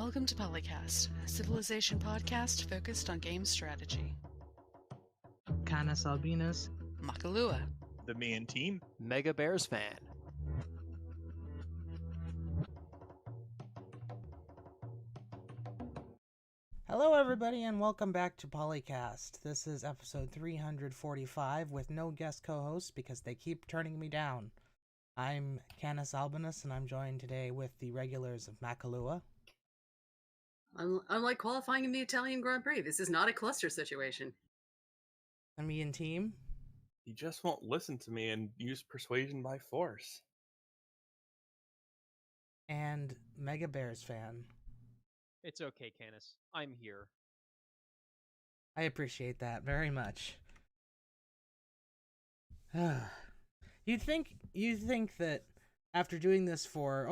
Welcome to PolyCast, a civilization podcast focused on game strategy. CanusAlbinus, Makahlua, TheMeInTeam, MegaBearsFan. Hello everybody and welcome back to PolyCast. This is episode 345 with no guest co-hosts because they keep turning me down. I'm CanusAlbinus and I'm joined today with the regulars of Makahlua. Unlike qualifying in the Italian Grand Prix, this is not a cluster situation. TheMeInTeam. he just won't listen to me and use persuasion by force. And MegaBearsFan. It's okay, Canus. I'm here. I appreciate that very much. You'd think that after doing this for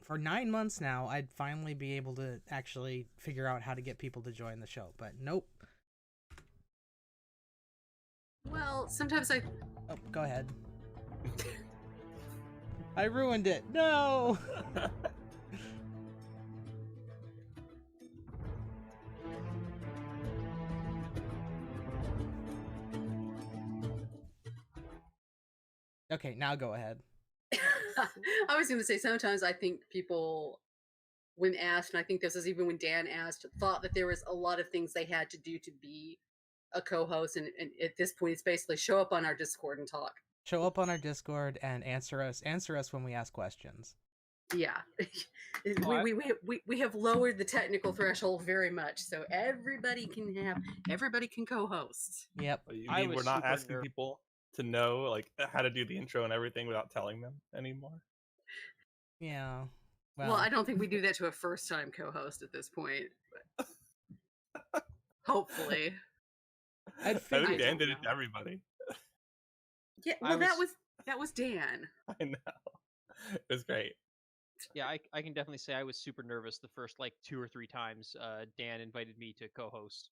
9 months now, I'd finally be able to actually figure out how to get people to join the show, but nope. Well, sometimes Oh, go ahead. I ruined it. No! Okay, now go ahead. I was going to say sometimes I think people, when asked, and I think this is even when Dan asked, thought that there was a lot of things they had to do to be a co-host, and at this point it's basically show up on our Discord and talk. Show up on our Discord and answer us when we ask questions. Yeah. we have lowered the technical threshold very much, so everybody can co-host. Yep. You I mean was we're not super asking nervous. people to know like how to do the intro and everything without telling them anymore? Yeah. Well, I don't think we do that to a first-time co-host at this point. But hopefully. I'd I figured. think Dan don't did it know. to everybody. Yeah, I well, was- that was Dan. I know. It was great. Yeah, I can definitely say I was super nervous the first like 2 or 3 times Dan invited me to co-host.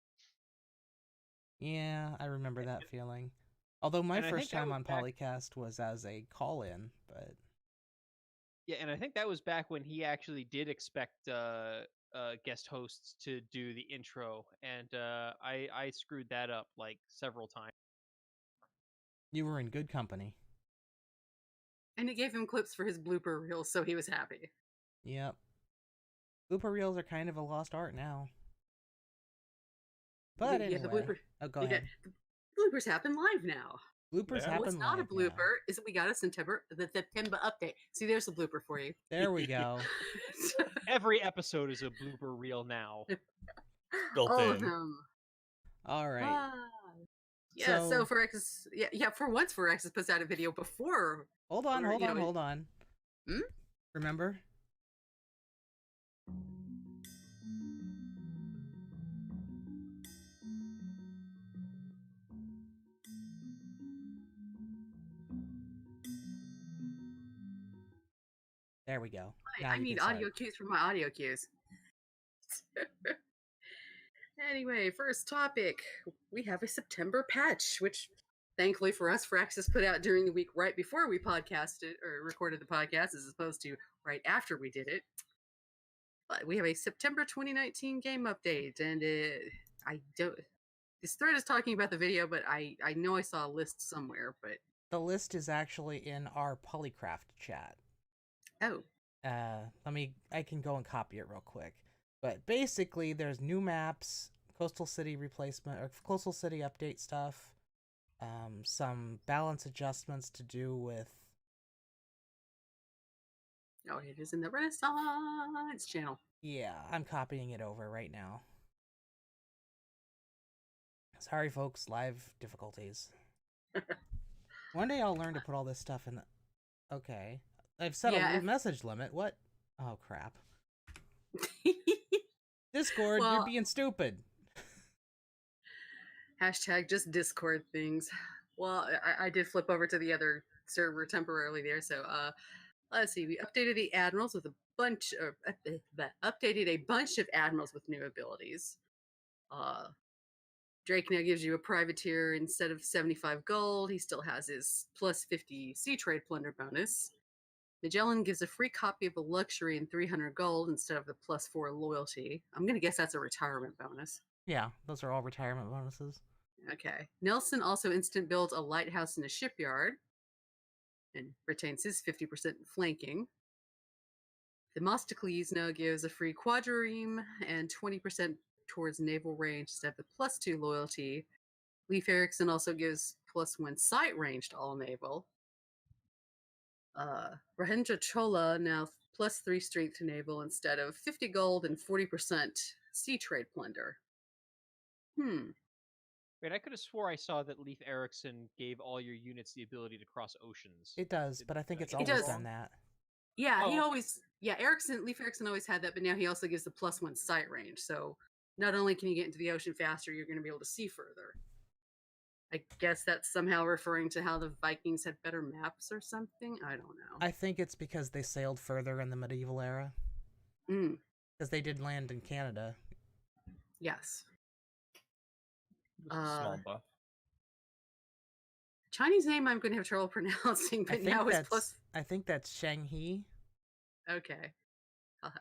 Yeah, I remember that feeling. Although my And I first think that time was on back- PolyCast was as a call-in, but Yeah, and I think that was back when he actually did expect guest hosts to do the intro, and I screwed that up like several times. you were in good company. And it gave him clips for his blooper reel, so he was happy. Yep. Blooper reels are kind of a lost art now. But Yeah, the anyway. blooper- Oh, go Yeah, ahead. the bloopers happen live now. Bloopers Yeah. happen What's not a live now. blooper is that we got the September update. See, there's a blooper for you. There we go. Every episode is a blooper reel now. Built All in. of them. All right. Ah. Yeah, So- so for X, for once, for X puts out a video before. Hold on, or, hold you on, know, hold on. Hmm? Remember? There we go. Now I you need can start. audio cues for my audio cues. Anyway, first topic. We have a September patch, which thankfully for us, Firaxis put out during the week right before we podcasted or recorded the podcast, as opposed to right after we did it. But we have a September 2019 game update, and this thread is talking about the video, but I know I saw a list somewhere, but The list is actually in our Polycraft chat. oh, I can go and copy it real quick. But basically, there's new maps, coastal city replacement, or coastal city update stuff, some balance adjustments to do with. oh, it is in the Renaissance channel. Yeah, I'm copying it over right now. Sorry, folks, live difficulties. One day I'll learn to put all this stuff in the. Okay. I've set Yeah, a message limit. What? Oh, crap. Discord, Well- you're being stupid. Hashtag just Discord things. Well, I did flip over to the other server temporarily there, so let's see. We updated the admirals with a bunch of updated a bunch of admirals with new abilities. Drake now gives you a privateer instead of 75 gold. He still has his plus 50 sea trade plunder bonus. Magellan gives a free copy of a luxury and 300 gold instead of the +4 loyalty. I'm going to guess that's a retirement bonus. Yeah, those are all retirement bonuses. Okay. Nelson also instant builds a lighthouse in a shipyard and retains his 50% flanking. Themistocles now gives a free quadrireme and 20% towards naval range instead of the +2 loyalty. Leif Erikson also gives +1 sight range to all naval. Rahendra Chola now +3 strength to naval instead of 50 gold and 40% sea trade plunder. Wait, I could have swore I saw that Leif Erikson gave all your units the ability to cross oceans. It does, but I think it's get always does. done that. Yeah, Oh, he okay. always, Leif Erikson always had that, but now he also gives the +1 sight range. So not only can you get into the ocean faster, you're going to be able to see further. I guess that's somehow referring to how the Vikings had better maps or something. I don't know. I think it's because they sailed further in the medieval era. Because they did land in Canada. Yes. Just a small buff. Chinese name I'm going to have trouble pronouncing, but now it's plus. I think that's Shanghi. Okay.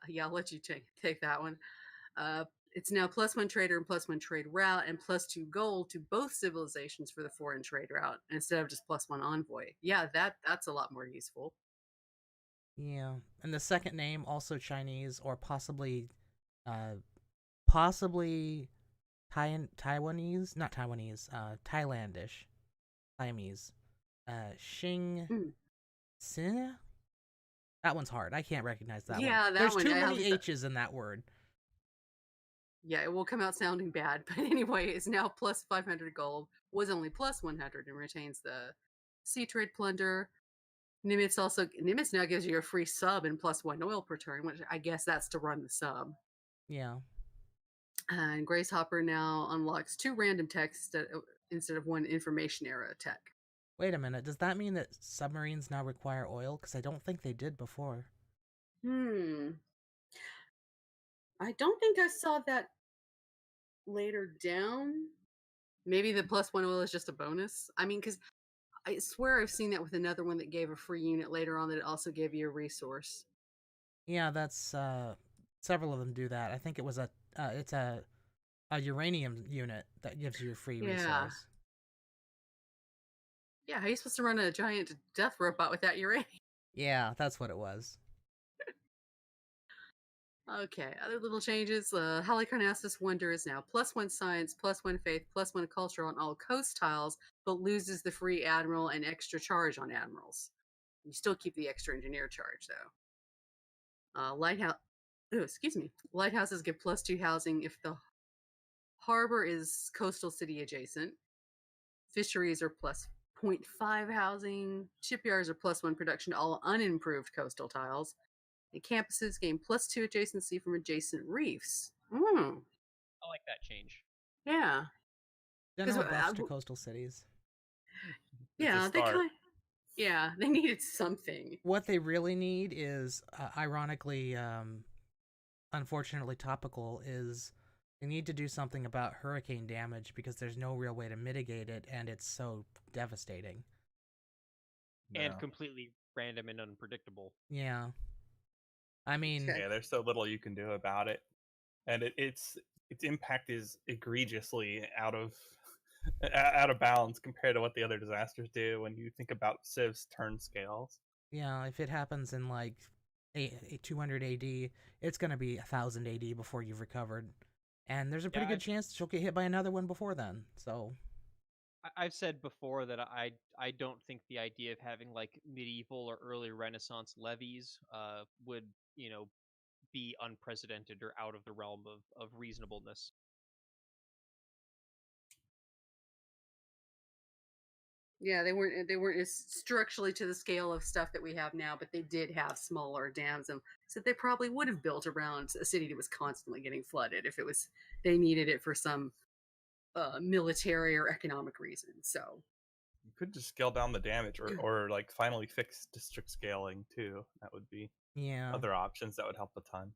Yeah, I'll let you take that one. It's now +1 trader and +1 trade route and +2 gold to both civilizations for the foreign trade route instead of just +1 envoy. Yeah, that's a lot more useful. Yeah, and the second name also Chinese or possibly Taiwanese, not Taiwanese, Thailandish, Siamese, Xing Sin. That one's hard. I can't recognize that one. Yeah, There's too many H's in that word. Yeah, it will come out sounding bad, but anyway, it's now +500 gold, was only +100 and retains the sea trade plunder. Nimitz now gives you a free sub and +1 oil per turn, which I guess that's to run the sub. Yeah. And Grace Hopper now unlocks 2 random techs instead of 1 information era tech. Wait a minute, does that mean that submarines now require oil? Because I don't think they did before. I don't think I saw that later down. Maybe the +1 oil is just a bonus. I mean, because I swear I've seen that with another one that gave a free unit later on that it also gave you a resource. Yeah, that's several of them do that. I think it was it's a uranium unit that gives you a free resource. Yeah, how are you supposed to run a giant death robot with that uranium? Yeah, that's what it was. Okay, other little changes. Halicarnassus Wonder is now +1 science, +1 faith, +1 culture on all coast tiles, but loses the free admiral and extra charge on admirals. You still keep the extra engineer charge though. Lighthouses give +2 housing if the harbor is coastal city adjacent. Fisheries are +0.5 housing. Shipyards are +1 production to all unimproved coastal tiles. And campuses gain +2 adjacency from adjacent reefs. I like that change. Yeah. General buffs to coastal cities. Yeah, they needed something. What they really need is, ironically, unfortunately topical, is they need to do something about hurricane damage because there's no real way to mitigate it, and it's so devastating. And completely random and unpredictable. Yeah. I mean... Yeah, there's so little you can do about it. And its impact is egregiously out of bounds compared to what the other disasters do when you think about Civ's turn scales. Yeah, if it happens in like 200 AD, it's going to be 1000 AD before you've recovered. And there's a pretty good chance she'll get hit by another one before then. So I've said before that I don't think the idea of having like medieval or early Renaissance levies would, be unprecedented or out of the realm of reasonableness. Yeah, they weren't as structurally to the scale of stuff that we have now, but they did have smaller dams, and so they probably would have built around a city that was constantly getting flooded if they needed it for some military or economic reason. So you could just scale down the damage, or like finally fix district scaling too. That would be other options that would help a ton.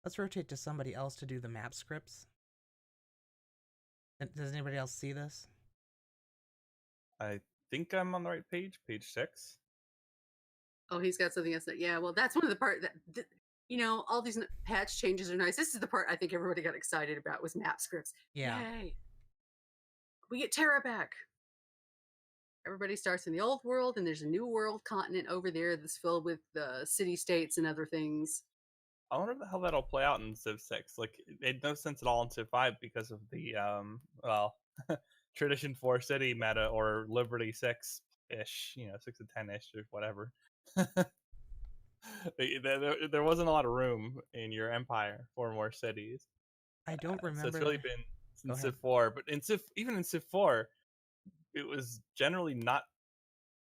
Let's rotate to somebody else to do the map scripts. Does anybody else see this? I think I'm on the right page. Page 6. Oh, he's got something else. Yeah, well, that's one of the part that all these patch changes are nice. This is the part I think everybody got excited about was map scripts. Yeah. Yay! We get Terra back. Everybody starts in the old world, and there's a new world continent over there that's filled with city states and other things. I wonder how that'll play out in Civ 6. Like, it made no sense at all in Civ 5 because of the Tradition 4 city meta, or Liberty 6 ish, 6 to 10 ish or whatever. There wasn't a lot of room in your empire for more cities. I don't remember. So it's really been Go since ahead. Civ 4, but even in Civ 4, it was generally not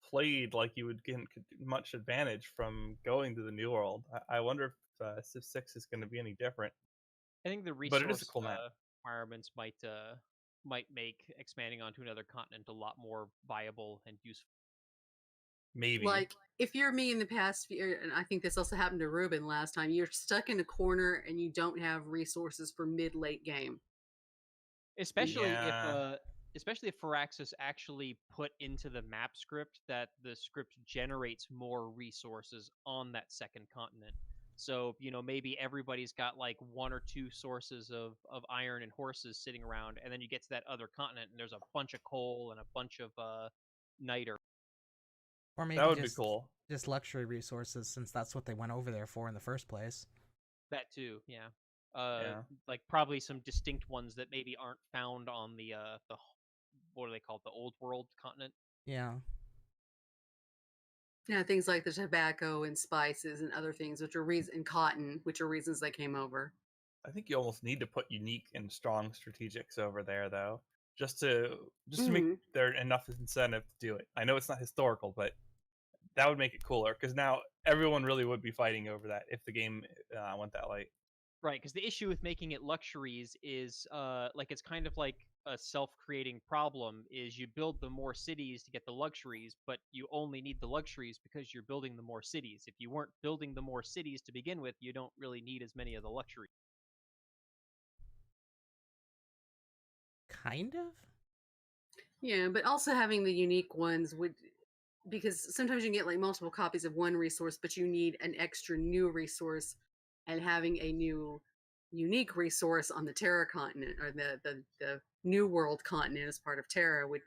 played like you would get much advantage from going to the New World. I wonder if Civ 6 is going to be any different. I think the But it is a resource cool map. requirements might make expanding onto another continent a lot more viable and useful. Maybe. Like, if you're me in the past year, and I think this also happened to Ruben last time, you're stuck in a corner and you don't have resources for mid-late game. Especially Yeah. if Firaxis actually put into the map script that the script generates more resources on that second continent. So, maybe everybody's got like one or two sources of iron and horses sitting around, and then you get to that other continent and there's a bunch of coal and a bunch of niter. Or maybe That would be cool. just luxury resources, since that's what they went over there for in the first place. That too, yeah. Yeah. Like probably some distinct ones that maybe aren't found on the what do they call it, the old world continent. Yeah. Yeah, things like the tobacco and spices and other things, and cotton, which are reasons they came over. I think you almost need to put unique and strong strategics over there, though, just to make there enough incentive to do it. I know it's not historical, but that would make it cooler, because now everyone really would be fighting over that if the game went that way. Right, because the issue with making it luxuries is like it's kind of like a self-creating problem. Is you build the more cities to get the luxuries, but you only need the luxuries because you're building the more cities. If you weren't building the more cities to begin with, you don't really need as many of the luxuries. Kind of? Yeah, but also having the unique ones because sometimes you can get like multiple copies of one resource, but you need an extra new resource, and having a new unique resource on the Terra continent, or the New World continent as part of Terra, would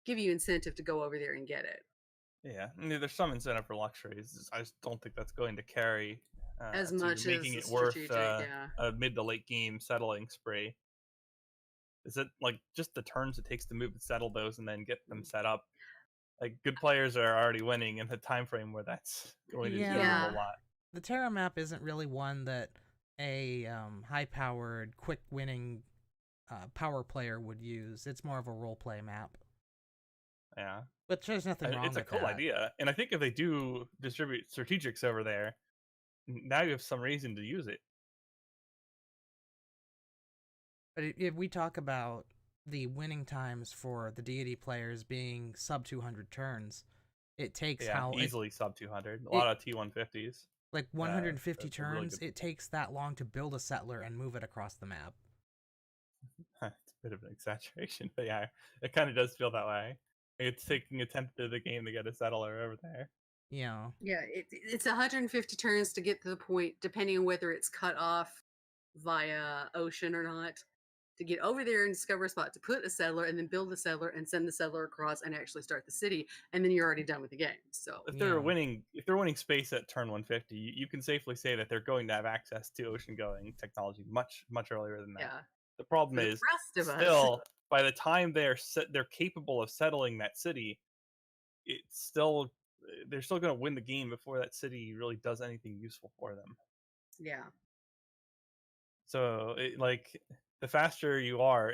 give you incentive to go over there and get it. Yeah, I mean, there's some incentive for luxuries. I just don't think that's going to carry As to much making as it worth strategic, yeah. a mid to late game settling spree. Is it like just the turns it takes to move and settle those and then get them set up? Like, good players are already winning in the time frame where that's going to do a Yeah. whole lot. The Terra map isn't really one that a high-powered, quick-winning power player would use. It's more of a role-play map. Yeah. But there's nothing wrong with that. It's a cool idea. And I think if they do distribute strategics over there, now you have some reason to use it. But if we talk about the winning times for the deity players being sub 200 turns, it takes easily sub 200. A lot of T150s. Like 150 that's a really turns, good... it takes that long to build a settler and move it across the map. It's a bit of an exaggeration, but yeah, it kind of does feel that way. It's taking a tenth of the game to get a settler over there. Yeah. Yeah, it's 150 turns to get to the point, depending on whether it's cut off via ocean or not, to get over there and discover a spot to put a settler, and then build a settler and send the settler across and actually start the city, and then you're already done with the game. So if they're winning space at turn 150, you can safely say that they're going to have access to ocean going technology much earlier than that. Yeah. The problem is still by the time they're capable of settling that city, they're still going to win the game before that city really does anything useful for them. Yeah. So the faster you are,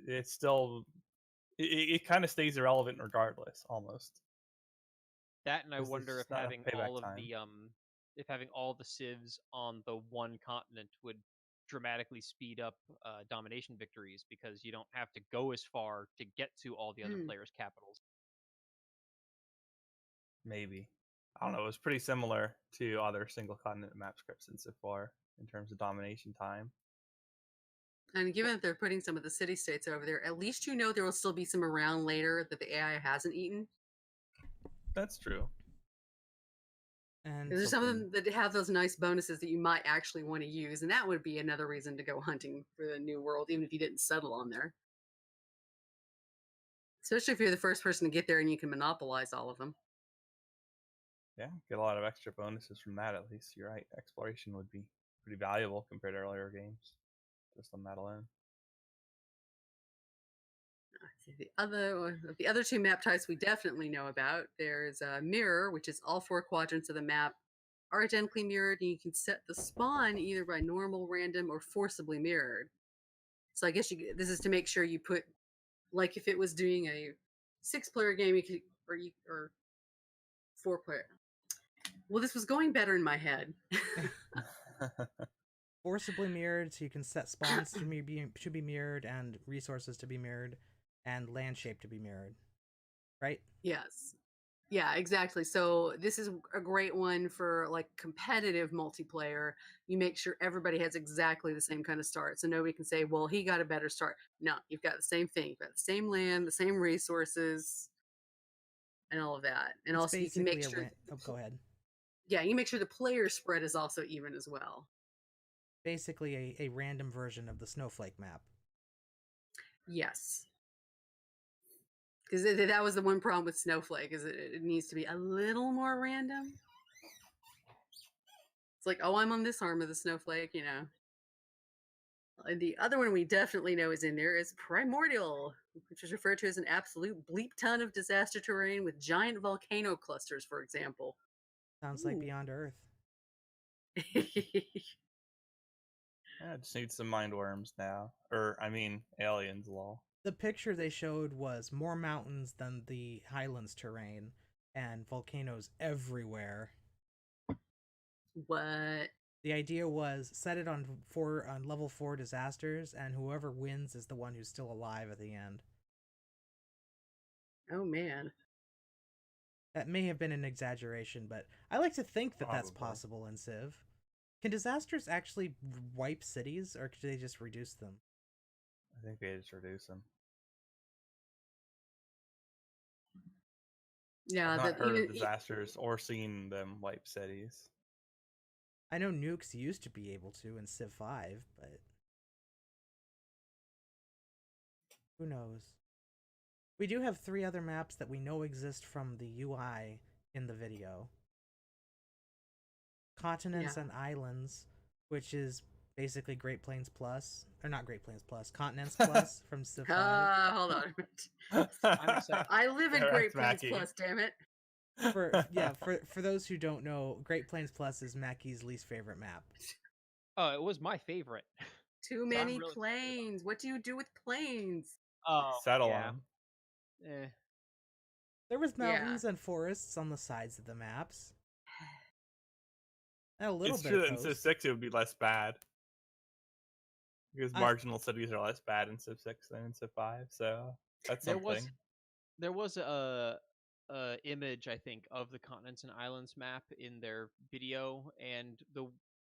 it still kind of stays irrelevant regardless, almost. That, and I wonder if having all the civs on the one continent would dramatically speed up domination victories, because you don't have to go as far to get to all the other players' capitals. Maybe. I don't know. It was pretty similar to other single continent map scripts in Civ 4 in terms of domination time. And given that they're putting some of the city states over there, at least you know there will still be some around later that the AI hasn't eaten. That's true. And There's some of something- them that have those nice bonuses that you might actually want to use, and that would be another reason to go hunting for the new world, even if you didn't settle on there. Especially if you're the first person to get there and you can monopolize all of them. Yeah, get a lot of extra bonuses from that. At least you're right. Exploration would be pretty valuable compared to earlier games, just on that alone. The other two map types we definitely know about. There's a mirror, which is all 4 quadrants of the map are identically mirrored, and you can set the spawn either by normal, random, or forcibly mirrored. So I guess this is to make sure you put, like, if it was doing a 6-player game, you could, or 4-player. Well, this was going better in my head. forcibly mirrored, so you can set spawns to be mirrored, and resources to be mirrored, and land shape to be mirrored. Right? Yes. Yeah, exactly. So this is a great one for like competitive multiplayer. You make sure everybody has exactly the same kind of start. So nobody can say, well, he got a better start. No, you've got the same thing. You've got the same land, the same resources, and all of that. And It's also you can make basically sure oh, go ahead. yeah, you make sure the player spread is also even as well. Basically a random version of the snowflake map. Yes. Because that was the one problem with Snowflake, is it needs to be a little more random. It's like, oh, I'm on this arm of the Snowflake, you know. And the other one we definitely know is in there is Primordial, which is referred to as an absolute bleep ton of disaster terrain with giant volcano clusters, for example. Sounds Ooh. like Beyond Earth. I just need some mind worms now. Or, I mean, aliens, lol. The picture they showed was more mountains than the highlands terrain, and volcanoes everywhere. What? The idea was set it on level 4 disasters, and whoever wins is the one who's still alive at the end. Oh, man. That may have been an exaggeration, but I like to think that that's Probably. possible in Civ. Can disasters actually wipe cities, or could they just reduce them? I think they just reduce them. Yeah, I've not that heard even of disasters or seen them wipe cities. I know nukes used to be able to in Civ 5, but who knows? We do have 3 other maps that we know exist from the UI in the video. Continents and Islands, which is basically Great Plains Plus, or not Great Plains Plus, Continents Plus from Civ 5. hold on. I'm excited. I live in Yeah, Great that's Plains Mackie. Plus, damn it. For those who don't know, Great Plains Plus is Mackie's least favorite map. Oh, it was my favorite. Too I'm many really excited about planes. What do you do with planes? Oh, Settle yeah. on. Eh. There was Yeah. mountains and forests on the sides of the maps. And a little It's bit true of that in Civ coast. 6 it would be less bad. Because I- marginal cities are less bad in Civ 6 than in Civ 5, so that's There something. was a image, I think, of the continents and islands map in their video, and the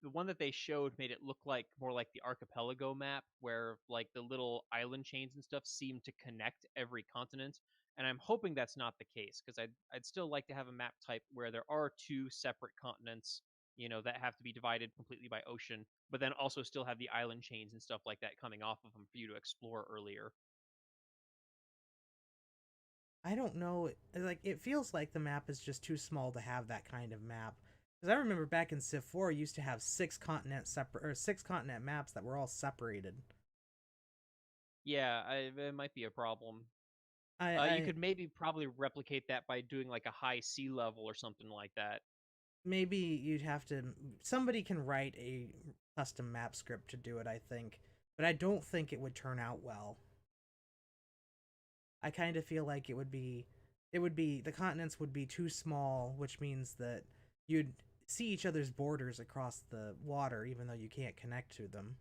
one that they showed made it look like more like the archipelago map, where like the little island chains and stuff seem to connect every continent. And I'm hoping that's not the case, because I'd still like to have a map type where there are 2 separate continents, you know, that have to be divided completely by ocean, but then also still have the island chains and stuff like that coming off of them for you to explore earlier. I don't know. Like, it feels like the map is just too small to have that kind of map. Because I remember back in Civ 4, used to have 6 continent maps that were all separated. Yeah, it might be a problem. I You could maybe probably replicate that by doing like a high sea level or something like that. maybe you'd have to. Somebody can write a custom map script to do it, I think, but I don't think it would turn out well. I kind of feel like it would be the continents would be too small, which means that you'd see each other's borders across the water even though you can't connect to them.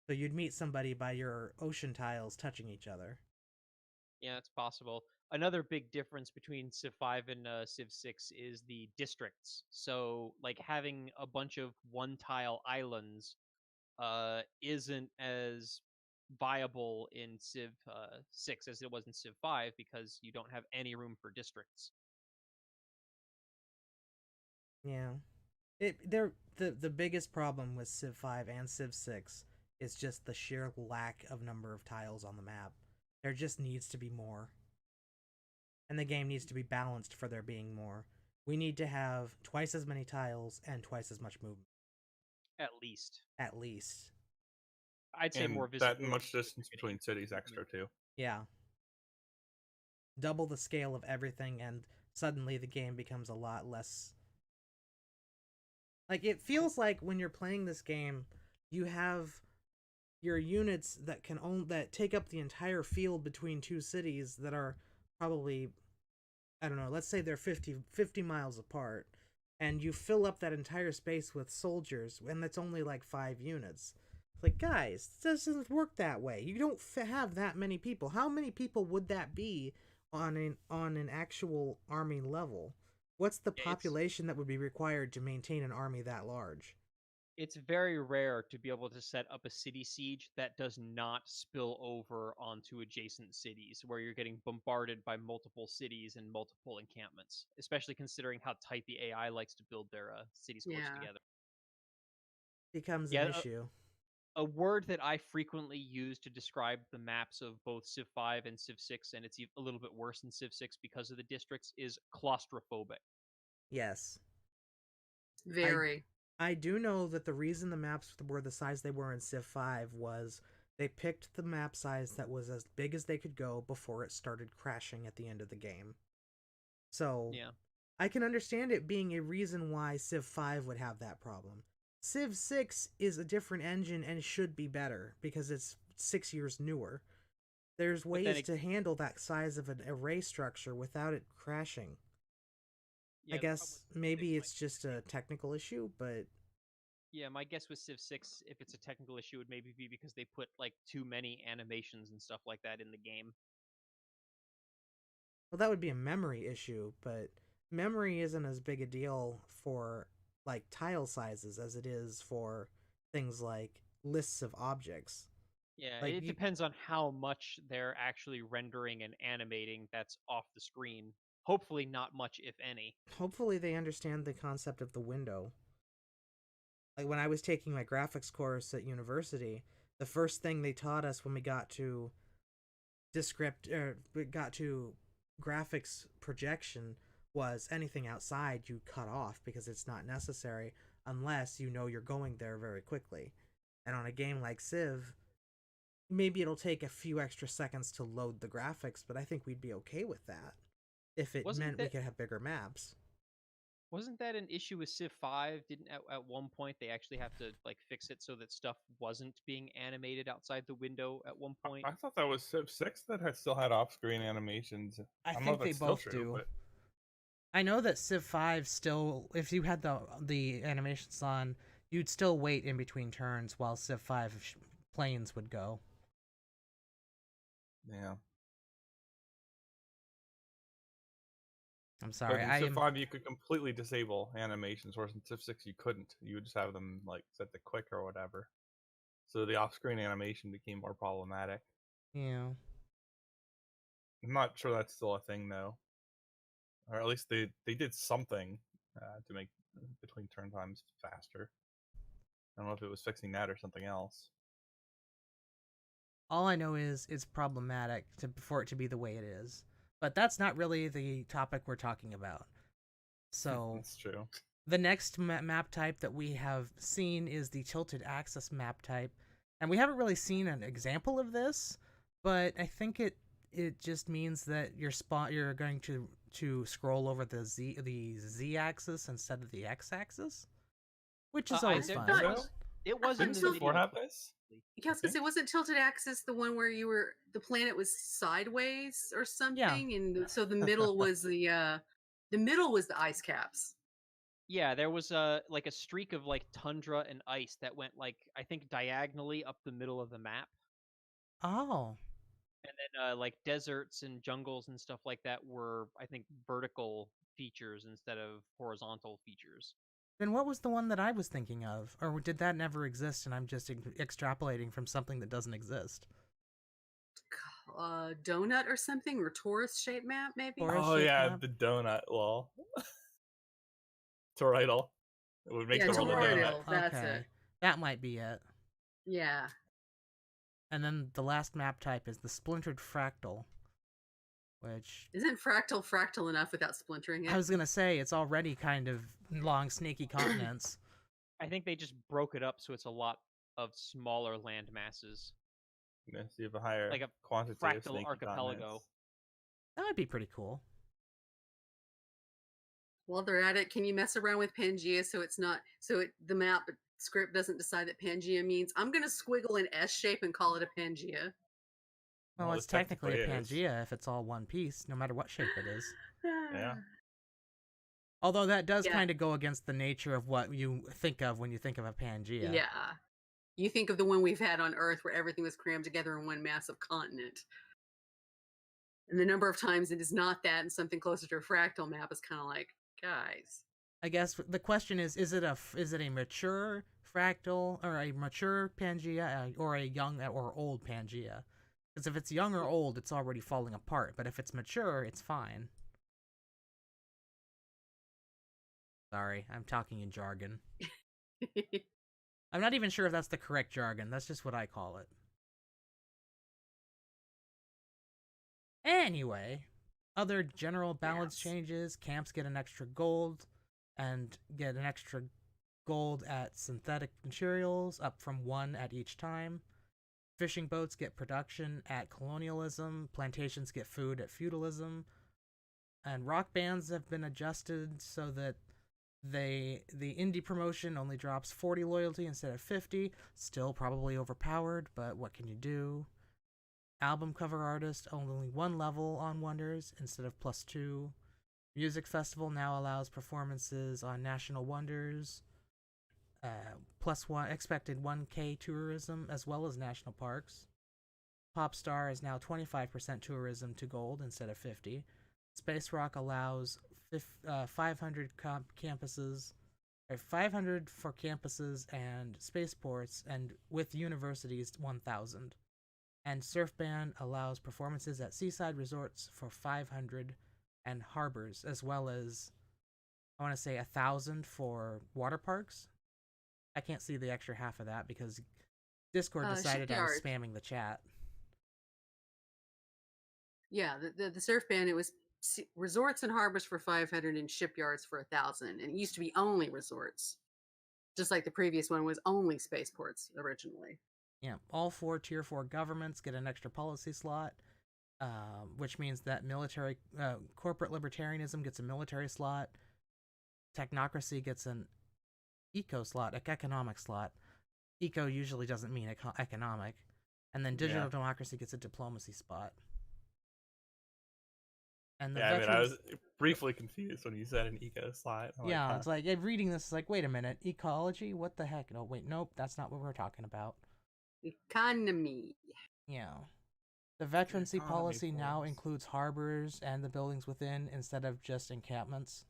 So you'd meet somebody by your ocean tiles touching each other. Yeah, it's possible. Another big difference between Civ 5 and Civ 6 is the districts. So, like having a bunch of one tile islands isn't as viable in Civ 6 as it was in Civ 5 because you don't have any room for districts. Yeah. The biggest problem with Civ 5 and Civ 6 is just the sheer lack of number of tiles on the map. There just needs to be more. And the game needs to be balanced for there being more. We need to have twice as many tiles and twice as much movement. At least. At least. I'd say and more that visibility. much distance between cities extra too. Yeah. Double the scale of everything, and suddenly the game becomes a lot less. Like, it feels like when you're playing this game, you have your units that that take up the entire field between two cities that are probably, I don't know, let's say they're 50 miles apart, and you fill up that entire space with soldiers, and that's only like 5 units. It's like, guys, this doesn't work that way. You don't have that many people. How many people would that be on an actual army level? What's the population that would be required to maintain an army that large? It's very rare to be able to set up a city siege that does not spill over onto adjacent cities, where you're getting bombarded by multiple cities and multiple encampments, especially considering how tight the AI likes to build their cities close together. Becomes an issue. A word that I frequently use to describe the maps of both Civ 5 and Civ 6, and it's a little bit worse in Civ 6 because of the districts, is claustrophobic. Yes. Very. I do know that the reason the maps were the size they were in Civ 5 was they picked the map size that was as big as they could go before it started crashing at the end of the game. So, yeah. I can understand it being a reason why Civ 5 would have that problem. Civ 6 is a different engine and should be better because it's 6 years newer. There's ways to handle that size of an array structure without it crashing. Yeah, I guess maybe it's just a technical issue, but... Yeah, my guess with Civ 6, if it's a technical issue, would maybe be because they put, like, too many animations and stuff like that in the game. Well, that would be a memory issue, but memory isn't as big a deal for, like, tile sizes as it is for things like lists of objects. Yeah, like, it depends on how much they're actually rendering and animating that's off the screen. Hopefully not much, if any. Hopefully they understand the concept of the window. Like, when I was taking my graphics course at university, the first thing they taught us when we got to graphics projection was anything outside you cut off because it's not necessary unless you know you're going there very quickly. And on a game like Civ, maybe it'll take a few extra seconds to load the graphics, but I think we'd be okay with that if it meant we could have bigger maps. Wasn't that an issue with Civ 5? Didn't at one point they actually have to like fix it so that stuff wasn't being animated outside the window at one point? I thought that was Civ 6 that still had off-screen animations. I think they both do. But... I know that Civ 5 still, if you had the animations on, you'd still wait in between turns while Civ 5 planes would go. Yeah. I'm sorry. But in Civ 5 you could completely disable animations, whereas in Civ 6 you couldn't. You would just have them like set to quick or whatever. So the off-screen animation became more problematic. Yeah. I'm not sure that's still a thing though, or at least they did something to make between turn times faster. I don't know if it was fixing that or something else. All I know is it's problematic for it to be the way it is. But that's not really the topic we're talking about. So that's true. The next map type that we have seen is the tilted axis map type, and we haven't really seen an example of this, but I think it just means that you're going to scroll over the z axis instead of the x axis, which is always fun. It wasn't before have this. Yeah, because it wasn't tilted axis, the one where the planet was sideways or something, and so the middle was the ice caps. Yeah, there was like a streak of like tundra and ice that went like I think diagonally up the middle of the map. Oh. And then like deserts and jungles and stuff like that were I think vertical features instead of horizontal features. Then what was the one that I was thinking of? Or did that never exist and I'm just extrapolating from something that doesn't exist? Donut or something, or Taurus shaped map, maybe. Taurus Oh shaped yeah, map? the donut wall. Toroidal. It would make Yeah, the world a toroidal. donut. That's Okay. it. That might be it. Yeah. And then the last map type is the splintered fractal, which Isn't fractal enough without splintering it? I was gonna say it's already kind of long, snaky continents. I think they just broke it up so it's a lot of smaller land masses, You know, so you have a higher like a quantity of fractal snaky archipelago. continents. That would be pretty cool. While they're at it, can you mess around with Pangea so it's not the map script doesn't decide that Pangea means I'm gonna squiggle an S shape and call it a Pangea. Well, Well, it's it technically a technically is. Pangea if it's all one piece, no matter what shape it is. Yeah. Although that does Yeah. kind of go against the nature of what you think of when you think of a Pangea. Yeah. You think of the one we've had on Earth where everything was crammed together in one massive continent. And the number of times it is not that and something closer to a fractal map is kind of like, guys. I guess the question is it a mature fractal or a mature Pangea or a young or old Pangea? Because if it's young or old, it's already falling apart. But if it's mature, it's fine. Sorry, I'm talking in jargon. I'm not even sure if that's the correct jargon. That's just what I call it. Anyway, other general balance Yes. changes. Camps get an extra gold and get an extra gold at synthetic materials, up from 1 at each time. Fishing boats get production at colonialism. Plantations get food at feudalism. And rock bands have been adjusted so that the indie promotion only drops 40 loyalty instead of 50. Still probably overpowered, but what can you do? Album cover artist only 1 level on Wonders instead of +2. Music festival now allows performances on National Wonders. +1 expected 1K tourism as well as national parks. Popstar is now 25% tourism to gold instead of 50. Space Rock allows 500 campuses, or 500 for campuses and spaceports, and with universities 1,000. And Surfban allows performances at seaside resorts for 500 and harbors, as well as, I want to say, 1,000 for water parks. I can't see the extra half of that because Discord decided I was Shipyard. spamming the chat. Yeah, the surf ban, it was resorts and harbors for 500 and shipyards for 1,000. And it used to be only resorts. Just like the previous one was only spaceports originally. Yeah, all 4 Tier 4 governments get an extra policy slot, which means that corporate libertarianism gets a military slot, technocracy gets an economic slot. Eco usually doesn't mean economic. And then digital democracy gets a diplomacy spot. And the veterans... I was briefly confused when you said an eco slot. It's like, reading this is like, wait a minute, ecology? What the heck? No, wait, nope, that's not what we're talking about. Economy. Yeah. The veterancy Economy policy now forms. includes harbors and the buildings within instead of just encampments.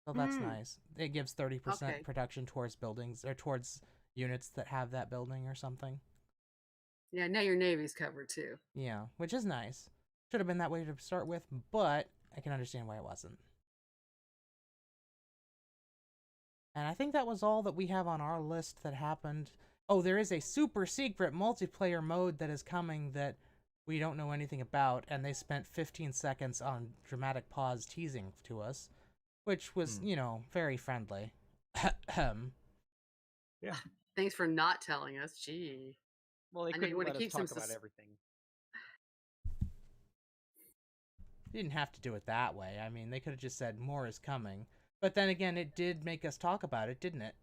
So that's nice. It gives 30% production towards buildings or towards units that have that building or something. Yeah, now your Navy's covered too. Yeah, which is nice. Should have been that way to start with, but I can understand why it wasn't. And I think that was all that we have on our list that happened. Oh, there is a super secret multiplayer mode that is coming that we don't know anything about, and they spent 15 seconds on dramatic pause teasing to us, which was, very friendly. Yeah. Thanks for not telling us. Gee. Well, they couldn't let us talk about everything. Didn't have to do it that way. I mean, they could have just said more is coming. But then again, it did make us talk about it, didn't it?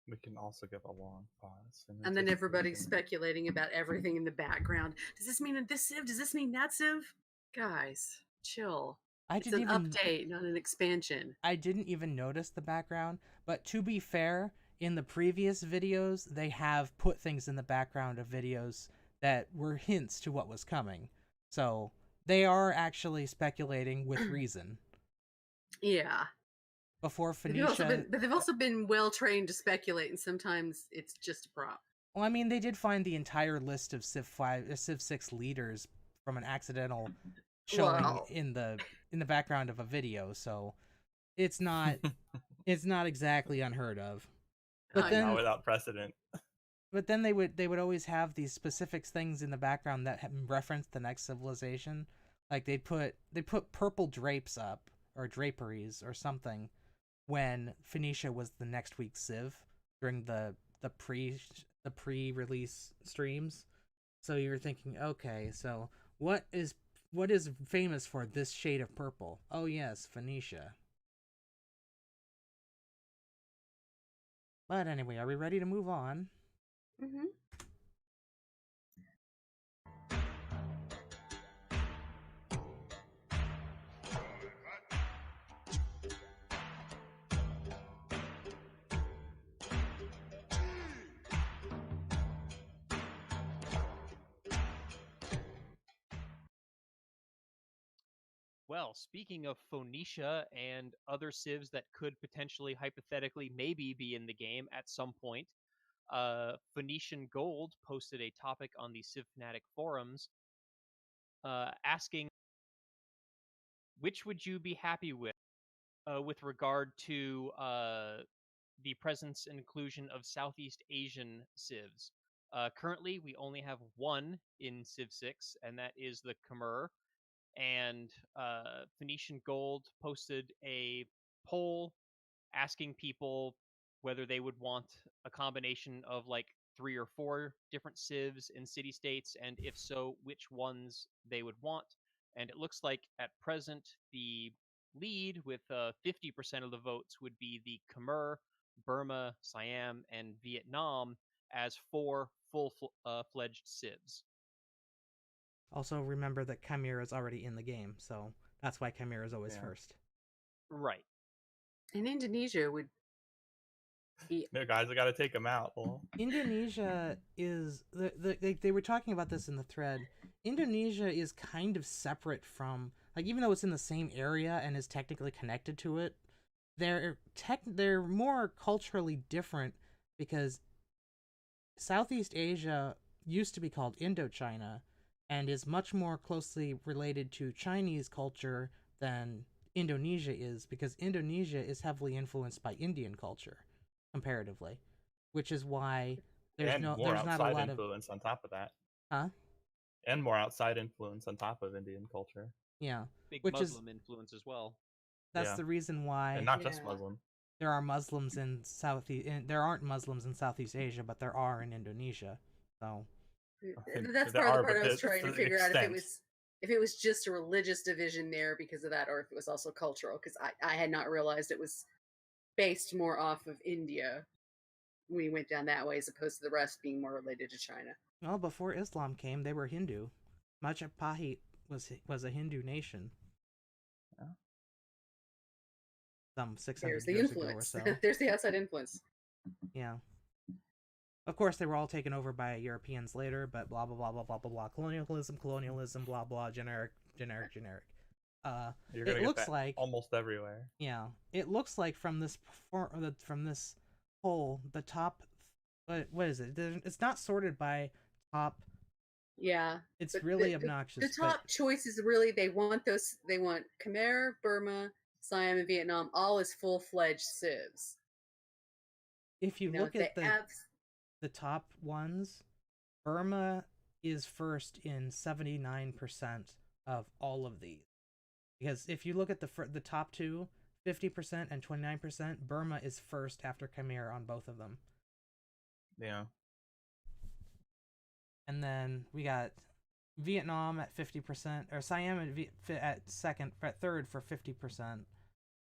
We can also give a long pause. And then everybody's speculating about everything in the background. Does this mean this Civ? Does this mean that Civ? Guys, chill. It's an update, not an expansion. I didn't even notice the background, but to be fair, in the previous videos, they have put things in the background of videos that were hints to what was coming. So They are actually speculating with reason. Yeah. Before But they've Phoenicia... also been well trained to speculate, and sometimes it's just a prop. Well, I mean, they did find the entire list of Civ 6 leaders from an accidental showing Well, in the background of a video, so it's not exactly unheard of. But I then, Not without precedent. but then they would always have these specific things in the background that reference the next civilization. Like they put purple drapes up or draperies or something when Phoenicia was the next week's Civ during the pre-release streams. So you're thinking, okay, so what is famous for this shade of purple? Oh yes, Phoenicia. But anyway, are we ready to move on? Mm-hmm. Well, speaking of Phoenicia and other civs that could potentially, hypothetically, maybe be in the game at some point, Phoenician Gold posted a topic on the Civ Fanatic forums asking, which would you be happy with regard to the presence and inclusion of Southeast Asian civs? Currently, we only have one in Civ 6, and that is the Khmer. And Phoenician Gold posted a poll asking people whether they would want a combination of like 3 or 4 different civs in city states, and if so, which ones they would want. And it looks like at present the lead with 50% of the votes would be the Khmer, Burma, Siam, and Vietnam as 4 full-fledged civs. Also, remember that Chimera is already in the game, so that's why Chimera is always first. Right. And Indonesia would be. No, guys, I got to take them out. Well, Indonesia is they were talking about this in the thread. Indonesia is kind of separate from, like, even though it's in the same area and is technically connected to it, they're more culturally different because Southeast Asia used to be called Indochina and is much more closely related to Chinese culture than Indonesia is, because Indonesia is heavily influenced by Indian culture comparatively, which is why there's not a lot of influence on top of that. Huh? And more outside influence on top of Indian culture. Yeah. Big Which Muslim influence as well. That's the reason why. And not just Muslim. There are Muslims in there aren't Muslims in Southeast Asia, but there are in Indonesia. So That's part of the part I was trying to figure out if it was just a religious division there because of that, or if it was also cultural. Because I had not realized it was based more off of India when we went down that way, as opposed to the rest being more related to China. Well, before Islam came, they were Hindu. Majapahit was a Hindu nation. Yeah. Some 600 There's the years influence. ago or so. There's the outside influence. Yeah. Of course, they were all taken over by Europeans later, but blah blah blah blah blah blah blah. Colonialism, blah blah. Generic. You're gonna it get looks that like almost everywhere. Yeah, it looks like from this poll, the top. What is it? It's not sorted by top. Yeah, it's really obnoxious. The top choices really they want Khmer, Burma, Siam, and Vietnam all as full-fledged civs. If you look at the top ones, Burma is first in 79% of all of these. Because if you look at the top two, 50% and 29%, Burma is first after Khmer on both of them. Yeah. And then we got Vietnam at 50%, or Siam at third for 50%.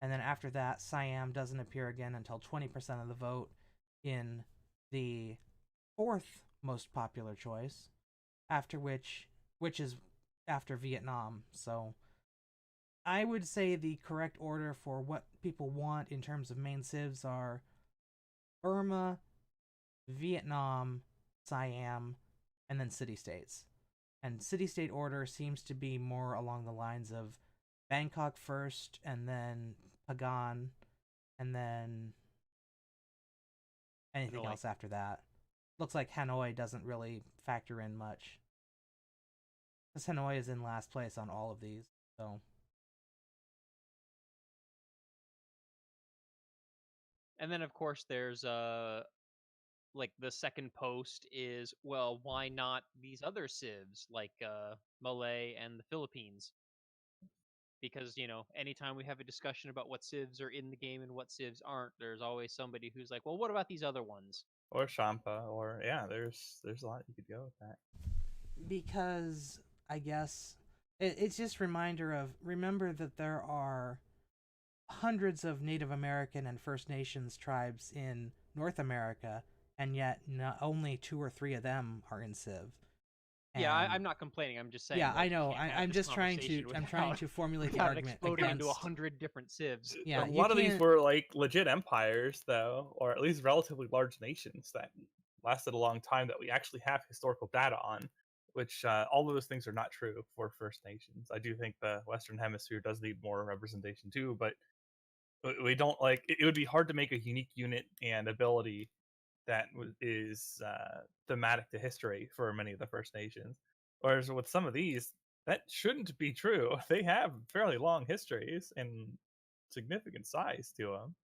And then after that, Siam doesn't appear again until 20% of the vote in the fourth most popular choice, after which is after Vietnam. So I would say the correct order for what people want in terms of main civs are Burma, Vietnam, Siam, and then city-states. And city-state order seems to be more along the lines of Bangkok first, and then Pagan, and then anything Hanoi. else after that. Looks like Hanoi doesn't really factor in much, because Hanoi is in last place on all of these. So And then of course there's like the second post is, well, why not these other civs like Malay and the Philippines? Because anytime we have a discussion about what civs are in the game and what civs aren't, there's always somebody who's like, well, what about these other ones? Or Champa, or yeah, there's a lot you could go with that. because I guess it's just remember that there are hundreds of Native American and First Nations tribes in North America, and yet only 2 or 3 of them are in Civ. Yeah, I'm not complaining. I'm just saying. Yeah, like, I know. I'm just trying to. I'm trying to formulate the argument exploding against. into 100 different civs. Yeah, a lot of these were like legit empires, though, or at least relatively large nations that lasted a long time that we actually have historical data on. Which all of those things are not true for First Nations. I do think the Western Hemisphere does need more representation too, but we don't like. It would be hard to make a unique unit and ability that is thematic to history for many of the First Nations. Whereas with some of these, that shouldn't be true. They have fairly long histories and significant size to them.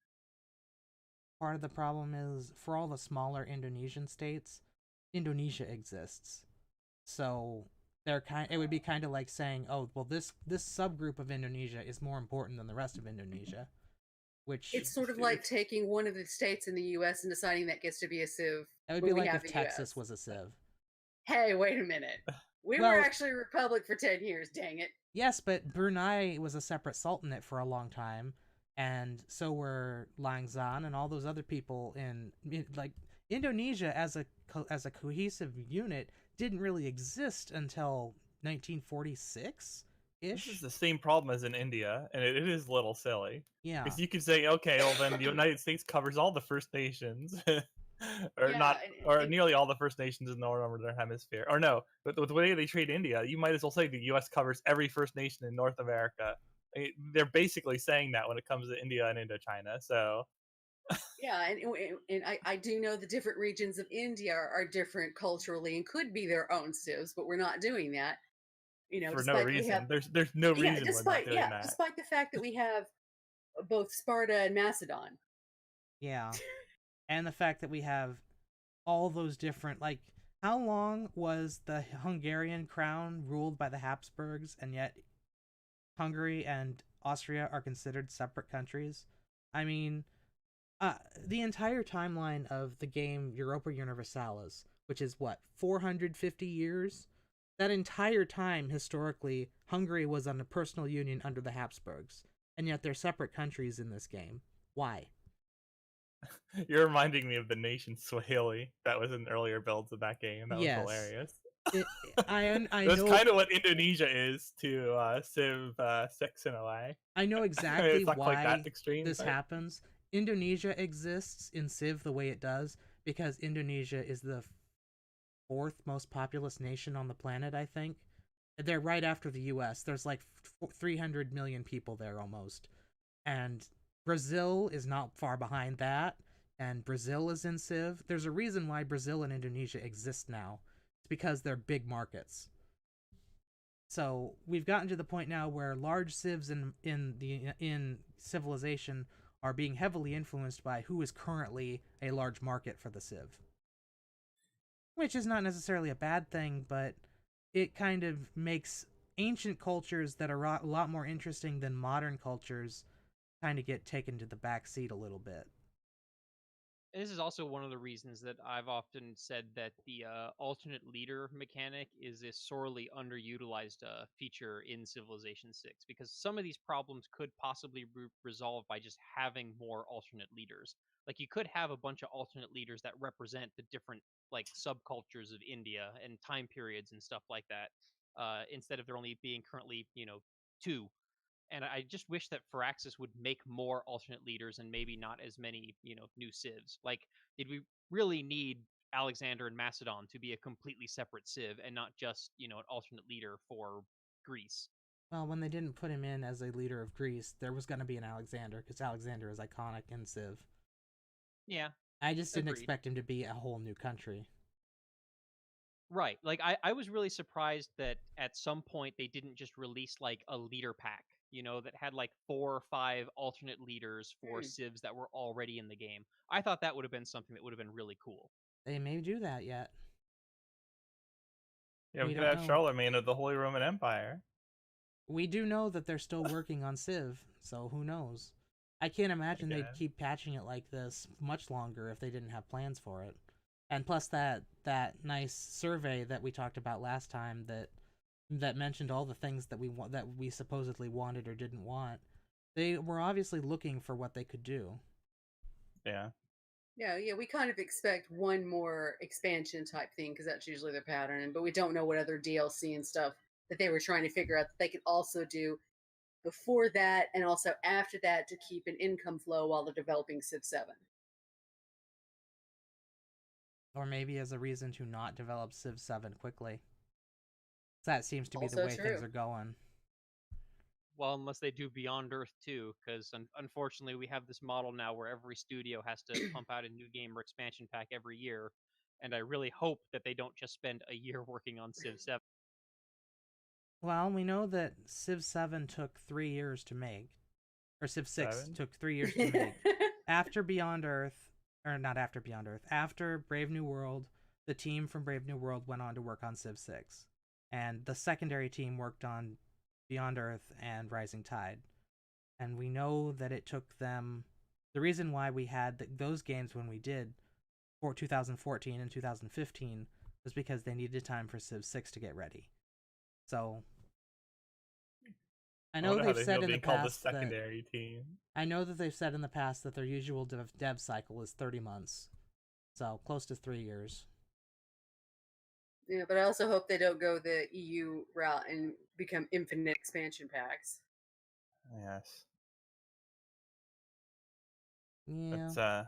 Part of the problem is for all the smaller Indonesian states, Indonesia exists. So it would be kind of like saying, oh, well, this subgroup of Indonesia is more important than the rest of Indonesia. Which it's sort of like taking one of the states in the U.S. and deciding that gets to be a civ. That would be like if Texas was a civ. Hey, wait a minute. We were actually a republic for 10 years, dang it. Yes, but Brunei was a separate sultanate for a long time, and so were Langzan and all those other people in like Indonesia as a cohesive unit didn't really exist until 1946. This is the same problem as in India, and it is a little silly. Yeah. Because you could say, okay, well then the United States covers all the First Nations, or nearly all the First Nations in the Northern Hemisphere. Or no, but with the way they treat India, you might as well say the U.S. covers every First Nation in North America. They're basically saying that when it comes to India and Indochina. So. Yeah, and I do know the different regions of India are different culturally and could be their own civs, but we're not doing that. For no reason. There's no reason we're not doing that. Despite the fact that we have both Sparta and Macedon. Yeah. And the fact that we have all those different, like, how long was the Hungarian crown ruled by the Habsburgs, and yet Hungary and Austria are considered separate countries? I mean, the entire timeline of the game Europa Universalis, which is, 450 years? That entire time, historically, Hungary was on a personal union under the Habsburgs, and yet they're separate countries in this game. Why? You're reminding me of the nation Swahili that was in earlier builds of that game. That was hilarious. That's kind of what Indonesia is to Civ 6 in a way. I know exactly why this happens. Indonesia exists in Civ the way it does because Indonesia is the 4th most populous nation on the planet, I think. They're right after the US. There's like 300 million people there almost. And Brazil is not far behind that. And Brazil is in Civ. There's a reason why Brazil and Indonesia exist now. It's because they're big markets. So we've gotten to the point now where large civs in civilization are being heavily influenced by who is currently a large market for the civ. Which is not necessarily a bad thing, but it kind of makes ancient cultures that are a lot more interesting than modern cultures kind of get taken to the back seat a little bit. And this is also one of the reasons that I've often said that the alternate leader mechanic is a sorely underutilized feature in Civilization 6, because some of these problems could possibly be resolved by just having more alternate leaders. Like, you could have a bunch of alternate leaders that represent the different, like, subcultures of India and time periods and stuff like that, instead of there only being currently, 2. And I just wish that Firaxis would make more alternate leaders and maybe not as many, new civs. Like, did we really need Alexander and Macedon to be a completely separate civ and not just, an alternate leader for Greece. Well, when they didn't put him in as a leader of Greece, there was going to be an Alexander, because Alexander is iconic in Civ. Yeah. I just didn't Agreed. expect him to be a whole new country. Right. Like, I was really surprised that at some point they didn't just release, like, a leader pack, that had, like, 4 or 5 alternate leaders for civs that were already in the game. I thought that would have been something that would have been really cool. They may do that yet. Yeah, We we could don't have know. Charlemagne of the Holy Roman Empire. We do know that they're still working on Civ, so who knows? I can't imagine they'd keep patching it like this much longer if they didn't have plans for it. And plus that nice survey that we talked about last time that mentioned all the things that we supposedly wanted or didn't want. They were obviously looking for what they could do. Yeah. Yeah, we kind of expect one more expansion type thing because that's usually their pattern, but we don't know what other DLC and stuff that they were trying to figure out that they could also do before that and also after that to keep an income flow while they're developing Civ 7. Or maybe as a reason to not develop Civ 7 quickly. That seems to be Also the way true. things are going. Well, unless they do Beyond Earth too, because unfortunately we have this model now where every studio has to pump out a new game or expansion pack every year, and I really hope that they don't just spend a year working on Civ 7. Well, we know that Civ 7 took 3 years to make. Or Civ 6 7? took 3 years to make. After Beyond Earth, or not after Beyond Earth, after Brave New World, the team from Brave New World went on to work on Civ 6. And the secondary team worked on Beyond Earth and Rising Tide. And we know that it took them... The reason why we had those games when we did for 2014 and 2015 was because they needed time for Civ 6 to get ready. So... I know they've said in the past the secondary team. I know that they've said in the past that their usual dev cycle is 30 months. So, close to 3 years. Yeah, but I also hope they don't go the EU route and become infinite expansion packs. Yes. Yeah. But,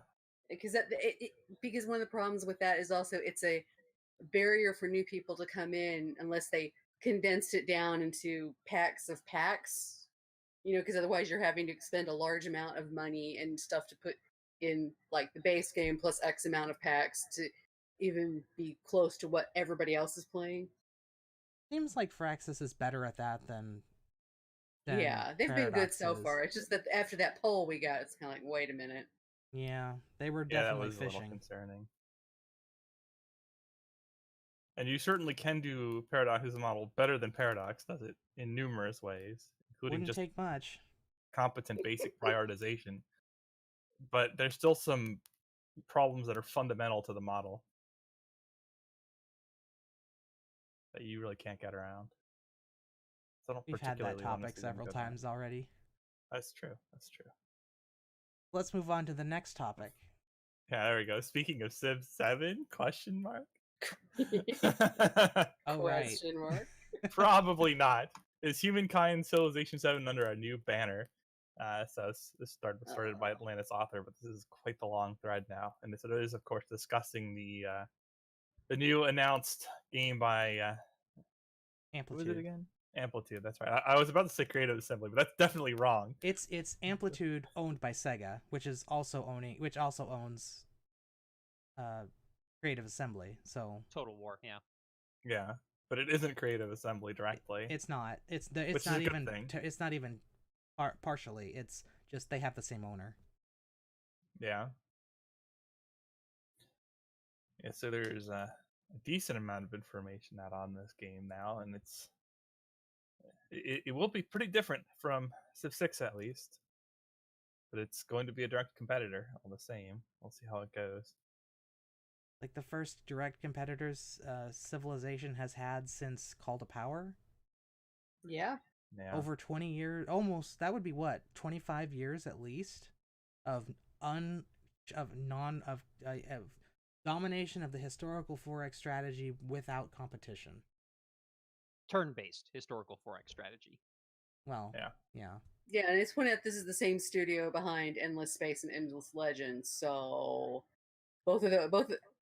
Because one of the problems with that is also it's a barrier for new people to come in unless they condensed it down into packs of packs, because otherwise you're having to expend a large amount of money and stuff to put in like the base game plus X amount of packs to even be close to what everybody else is playing. Seems like Firaxis is better at that than yeah, they've been good Paradox so is. far. It's just that after that poll we got, it's kind of like, wait a minute. Yeah, they were yeah, that definitely was a little fishing. concerning. And you certainly can do Paradox's model better than Paradox does it in numerous ways, including Wouldn't just take much. competent basic prioritization. But there's still some problems that are fundamental to the model that you really can't get around. So I don't We've had that particularly want to topic see them several go down. times already. That's true. That's true. Let's move on to the next topic. Yeah, there we go. Speaking of Civ 7, question mark? Oh, right. Question mark. Probably not. Is Humankind Civilization 7 under a new banner? So this started by Atlantis author, but this is quite the long thread now. And it is, of course, discussing the new announced game by Amplitude. What was it again? Amplitude. That's right. I was about to say Creative Assembly, but that's definitely wrong. It's Amplitude owned by Sega, which also owns Creative Assembly. So Total War, yeah. Yeah, but it isn't Creative Assembly directly. It's not. It's Which not is a good even. thing. It's not even partially. It's just they have the same owner. Yeah. Yeah. So there's a decent amount of information out on this game now, and it will be pretty different from Civ 6 at least, but it's going to be a direct competitor all the same. We'll see how it goes. Like the first direct competitors Civilization has had since Call to Power. Yeah. Yeah. Over 20 years, almost. That would be what, 25 years at least of domination of the historical 4X strategy without competition. Turn-based historical 4X strategy. Well, Yeah. Yeah, and it's pointed out this is the same studio behind Endless Space and Endless Legends, so both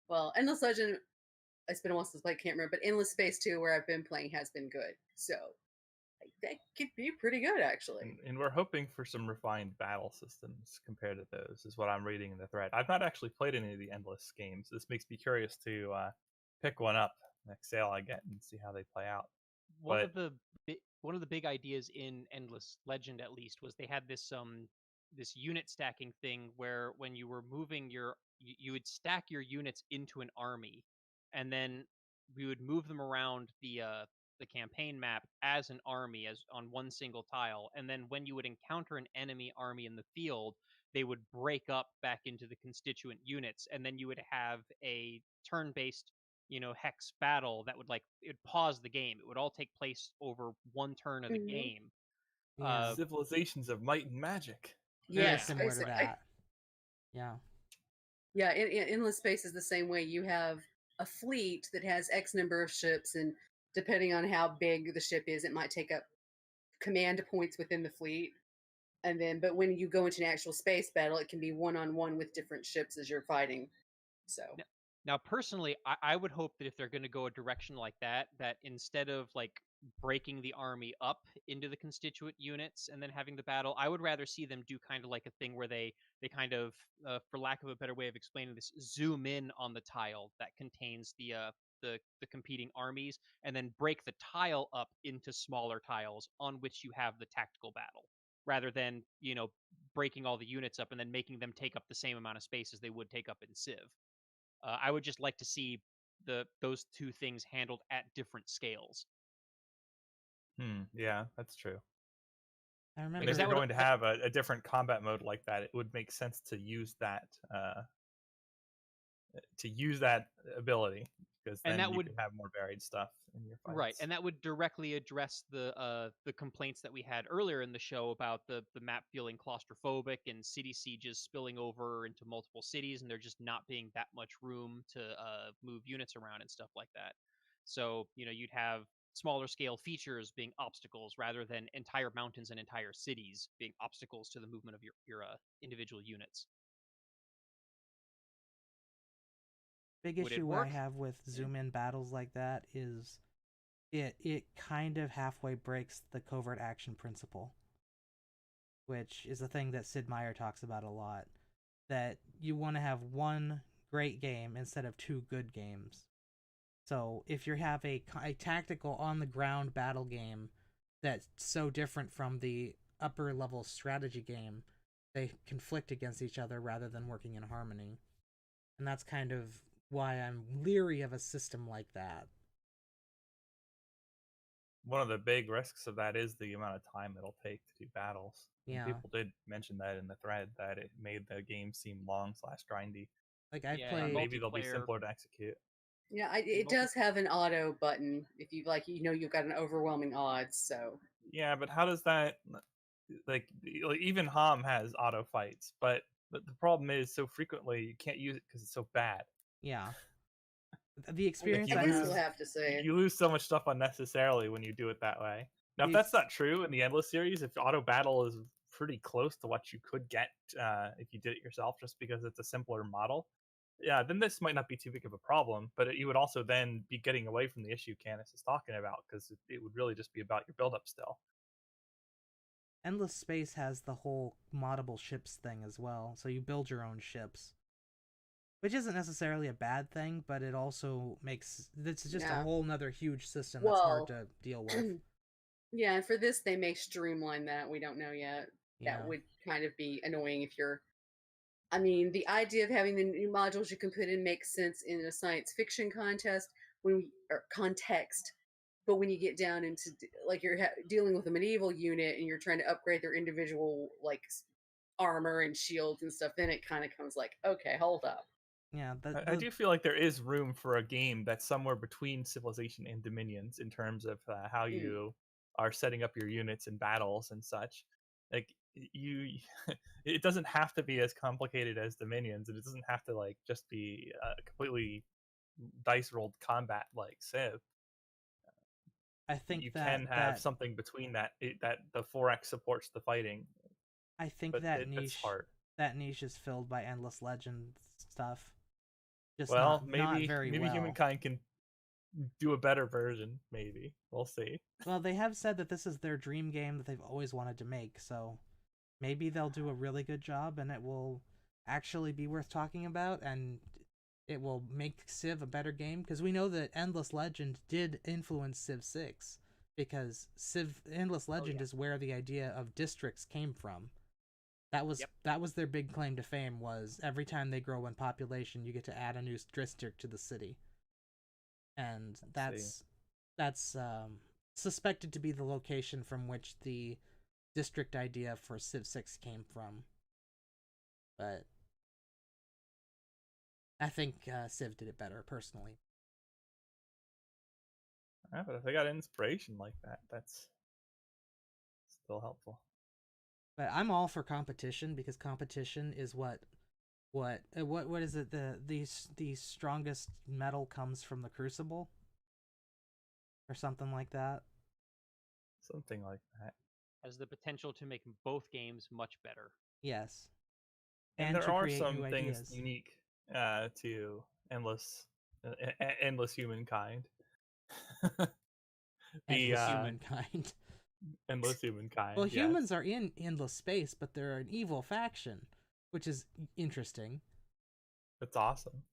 Well, Endless Legend, it's been a while since I can't remember, but Endless Space 2, where I've been playing, has been good. So that could be pretty good, actually. And we're hoping for some refined battle systems compared to those, is what I'm reading in the thread. I've not actually played any of the Endless games. This makes me curious to pick one up next sale I get and see how they play out. One But of the one of the big ideas in Endless Legend, at least, was they had this unit stacking thing where when you were moving you would stack your units into an army, and then we would move them around the campaign map as an army, as on one single tile, and then when you would encounter an enemy army in the field, they would break up back into the constituent units, and then you would have a turn-based hex battle that would it would pause the game. It would all take place over one turn of the Mhm. game. Yeah. Civilizations of might and magic. Very Yes, similar to basically. that. Yeah. Yeah, in Endless Space is the same way. You have a fleet that has X number of ships, and depending on how big the ship is, it might take up command points within the fleet. And then, but when you go into an actual space battle, it can be one-on-one with different ships as you're fighting. So, Now, personally, I would hope that if they're going to go a direction like that, that instead of breaking the army up into the constituent units and then having the battle, I would rather see them do kind of like a thing where they kind of, for lack of a better way of explaining this, zoom in on the tile that contains the competing armies, and then break the tile up into smaller tiles on which you have the tactical battle, rather than breaking all the units up and then making them take up the same amount of space as they would take up in Civ. I would just like to see those two things handled at different scales. Yeah, that's true. I And remember if that you're would- going to have a different combat mode like that, it would make sense to use that ability, because And then that you would can have more varied stuff in your fights. right, and that would directly address the complaints that we had earlier in the show about the map feeling claustrophobic and city sieges spilling over into multiple cities, and there just not being that much room to move units around and stuff like that. So you'd have smaller scale features being obstacles rather than entire mountains and entire cities being obstacles to the movement of your individual units. big Would it issue I work? have with zoom in battles like that is it kind of halfway breaks the covert action principle, which is a thing that Sid Meier talks about a lot. That you want to have one great game instead of two good games. So if you have a tactical on the ground battle game that's so different from the upper level strategy game, they conflict against each other rather than working in harmony. And that's kind of why I'm leery of a system like that. One of the big risks of that is the amount of time it'll take to do battles. And Yeah. people did mention that in the thread, that it made the game seem long/grindy. Like I've Yeah, played Maybe they'll be multiplayer- simpler to execute. yeah, it does have an auto button if you you've got an overwhelming odds. So, Yeah, but how does that, like even Hom has auto fights, but the problem is so frequently you can't use it because it's so bad. yeah. The experience you I I guess lose- we'll have, have to say. You lose so much stuff unnecessarily when you do it that way. Now, if that's not true in the Endless series, if auto battle is pretty close to what you could get if you did it yourself, just because it's a simpler model, yeah, then this might not be too big of a problem. But you would also then be getting away from the issue Canus is talking about, because it would really just be about your build-up still. Endless Space has the whole moddable ships thing as well, so you build your own ships. Which isn't necessarily a bad thing, but it also makes it's just a Yeah. whole nother huge system that's hard to deal with. Yeah, and for this, they may streamline that. We don't know yet. Yeah. That would kind of be annoying if you're. I mean, the idea of having the new modules you can put in makes sense in a science fiction contest or context, but when you get down into you're dealing with a medieval unit and you're trying to upgrade their individual armor and shields and stuff, then it kind of comes okay, hold up. Yeah, I do feel like there is room for a game that's somewhere between Civilization and Dominions in terms of how you are setting up your units and battles and such. Like it doesn't have to be as complicated as Dominions, and it doesn't have to just be completely dice rolled combat like Civ. I think you that can have something between that the 4X supports the fighting. I think but that it's niche hard. that niche is filled by Endless Legend stuff. Just Well, not maybe very maybe well. Humankind can do a better version. Maybe we'll see. Well, they have said that this is their dream game that they've always wanted to make, so maybe they'll do a really good job and it will actually be worth talking about, and it will make Civ a better game, because we know that Endless Legend did influence Civ 6, because Endless Legend is where the idea of districts came from. That was their big claim to fame, was every time they grow in population, you get to add a new district to the city. And that's suspected to be the location from which the district idea for Civ 6 came from. But I think Civ did it better, personally. Yeah, but if they got inspiration like that, that's still helpful. But I'm all for competition, because competition is what is it? The strongest metal comes from the crucible, or something like that. Something like that. Has the potential to make both games much better. Yes, And there to are create some new things ideas. unique to endless Humankind. Endless Humankind. Endless Humankind. Well, yes. humans are in endless space, but they're an evil faction, which is interesting. That's awesome.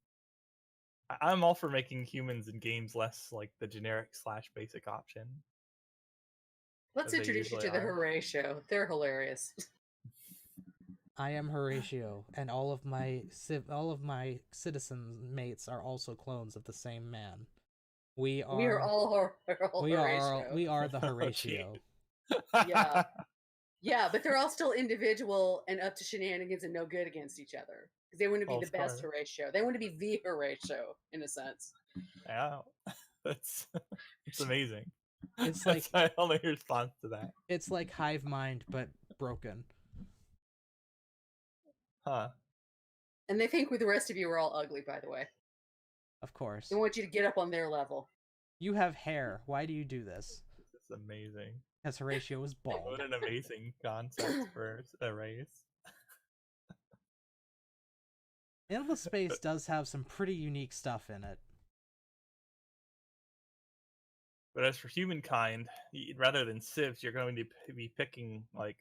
I'm all for making humans in games less like the generic / basic option. Let's As they introduce you to usually the are. Horatio. They're hilarious. I am Horatio, and all of my citizen mates are also clones of the same man. We are all we Horatio. are the Horatio. Yeah. Yeah, but they're all still individual and up to shenanigans and no good against each other. Because they want to be Well, the of best course. Horatio. They want to be the Horatio, in a sense. Yeah, it's amazing. It's That's like my only response to that. It's like Hive Mind, but broken. Huh. And they think the rest of you are all ugly, by the way. Of course. They want you to get up on their level. You have hair. Why do you do this? This is amazing. Because Horatio is bald. What an amazing concept for a race. Endless Space does have some pretty unique stuff in it. But as for Humankind, rather than civs, you're going to be picking like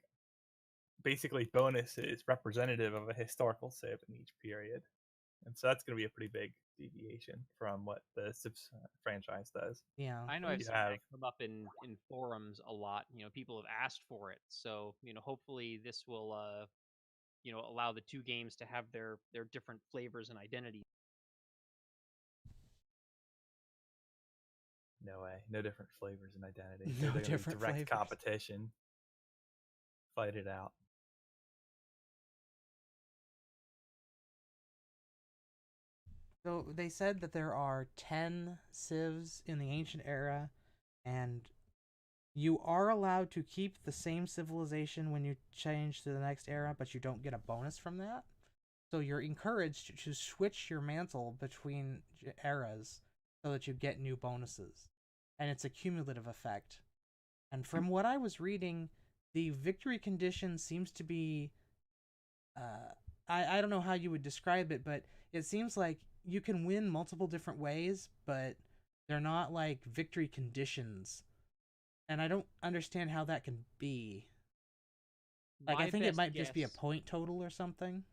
basically bonuses representative of a historical civ in each period, and so that's going to be a pretty big deviation from what the Civ franchise does. Yeah, I know I've seen that come up in forums a lot. People have asked for it, so hopefully this will allow the two games to have their different flavors and identities. No way, no different flavors and identity. No They're different direct flavors. competition. Fight it out. So they said that there are 10 civs in the ancient era, and you are allowed to keep the same civilization when you change to the next era, but you don't get a bonus from that. So you're encouraged to switch your mantle between eras so that you get new bonuses. And it's a cumulative effect. And from what I was reading, the victory condition seems to be... I don't know how you would describe it, but it seems like you can win multiple different ways, but they're not like victory conditions. And I don't understand how that can be. Like, I think it might just be a point total or something.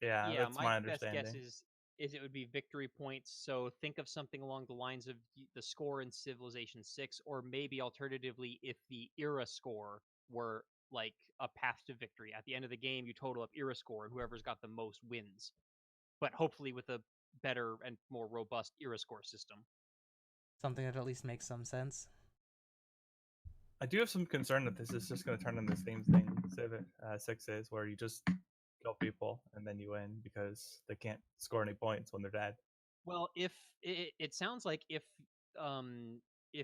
Yeah, that's my understanding. Best guess is it would be victory points. So think of something along the lines of the score in Civilization 6, or maybe alternatively, if the era score were like a path to victory. At the end of the game, you total up era score, and whoever's got the most wins. But hopefully with a better and more robust era score system. Something that at least makes some sense. I do have some concern that this is just going to turn into the same thing Civ 6 is, where you just kill people and then you win because they can't score any points when they're dead. Well, if it sounds like if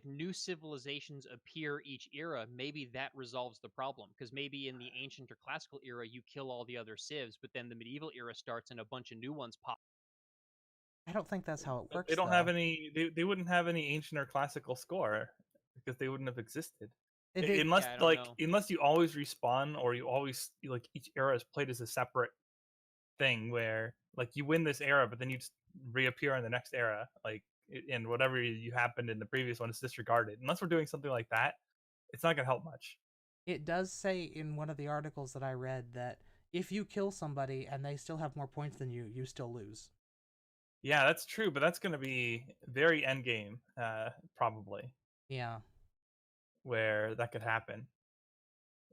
new civilizations appear each era, maybe that resolves the problem. Because maybe in the ancient or classical era, you kill all the other civs, but then the medieval era starts and a bunch of new ones pop. I don't think that's how it works. They don't have any. They wouldn't have any ancient or classical score because they wouldn't have existed. Unless you always respawn, or you always each era is played as a separate thing where like you win this era, but then you just reappear in the next era. Like, and whatever you happened in the previous one is disregarded. Unless we're doing something like that, it's not going to help much. It does say in one of the articles that I read that if you kill somebody and they still have more points than you, you still lose. Yeah, that's true, but that's going to be very end game, probably, Yeah. where that could happen.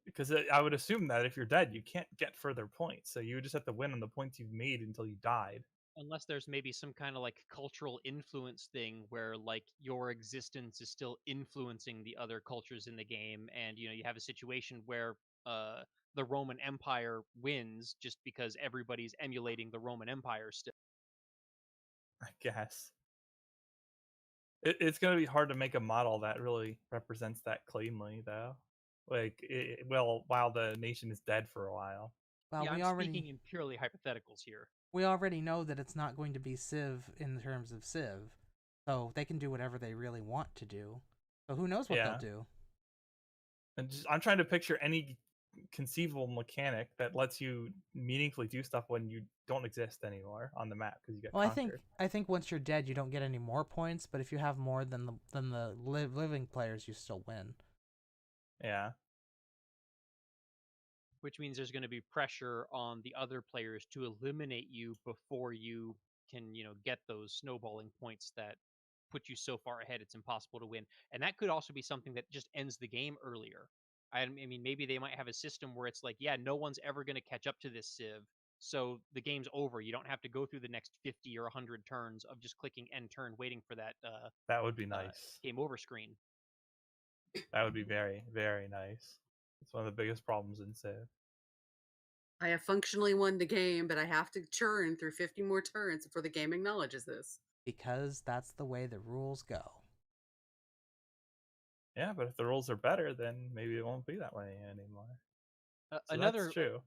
Because I would assume that if you're dead, you can't get further points, so you just have to win on the points you've made until you died. Unless there's maybe some kind of like cultural influence thing where like your existence is still influencing the other cultures in the game, and you have a situation where the Roman Empire wins just because everybody's emulating the Roman Empire still. I guess it's going to be hard to make a model that really represents that cleanly, though. Like, well, while the nation is dead for a while. Well, Yeah, we I'm already speaking in purely hypotheticals here. we already know that it's not going to be Civ in terms of Civ, so they can do whatever they really want to do. So who knows what they'll do? And I'm trying to picture any conceivable mechanic that lets you meaningfully do stuff when you don't exist anymore on the map because you get Well, conquered. I think once you're dead, you don't get any more points, but if you have more than the living players, you still win. Yeah. Which means there's going to be pressure on the other players to eliminate you before you can, get those snowballing points that put you so far ahead it's impossible to win. And that could also be something that just ends the game earlier. I mean, maybe they might have a system where it's like, yeah, no one's ever going to catch up to this Civ, so the game's over. You don't have to go through the next 50 or 100 turns of just clicking end turn, waiting for that That would be nice. game over screen. That would be very, very nice. It's one of the biggest problems in Civ. I have functionally won the game, but I have to churn through 50 more turns before the game acknowledges this. Because that's the way the rules go. Yeah, but if the rules are better, then maybe it won't be that way anymore. So Another that's true.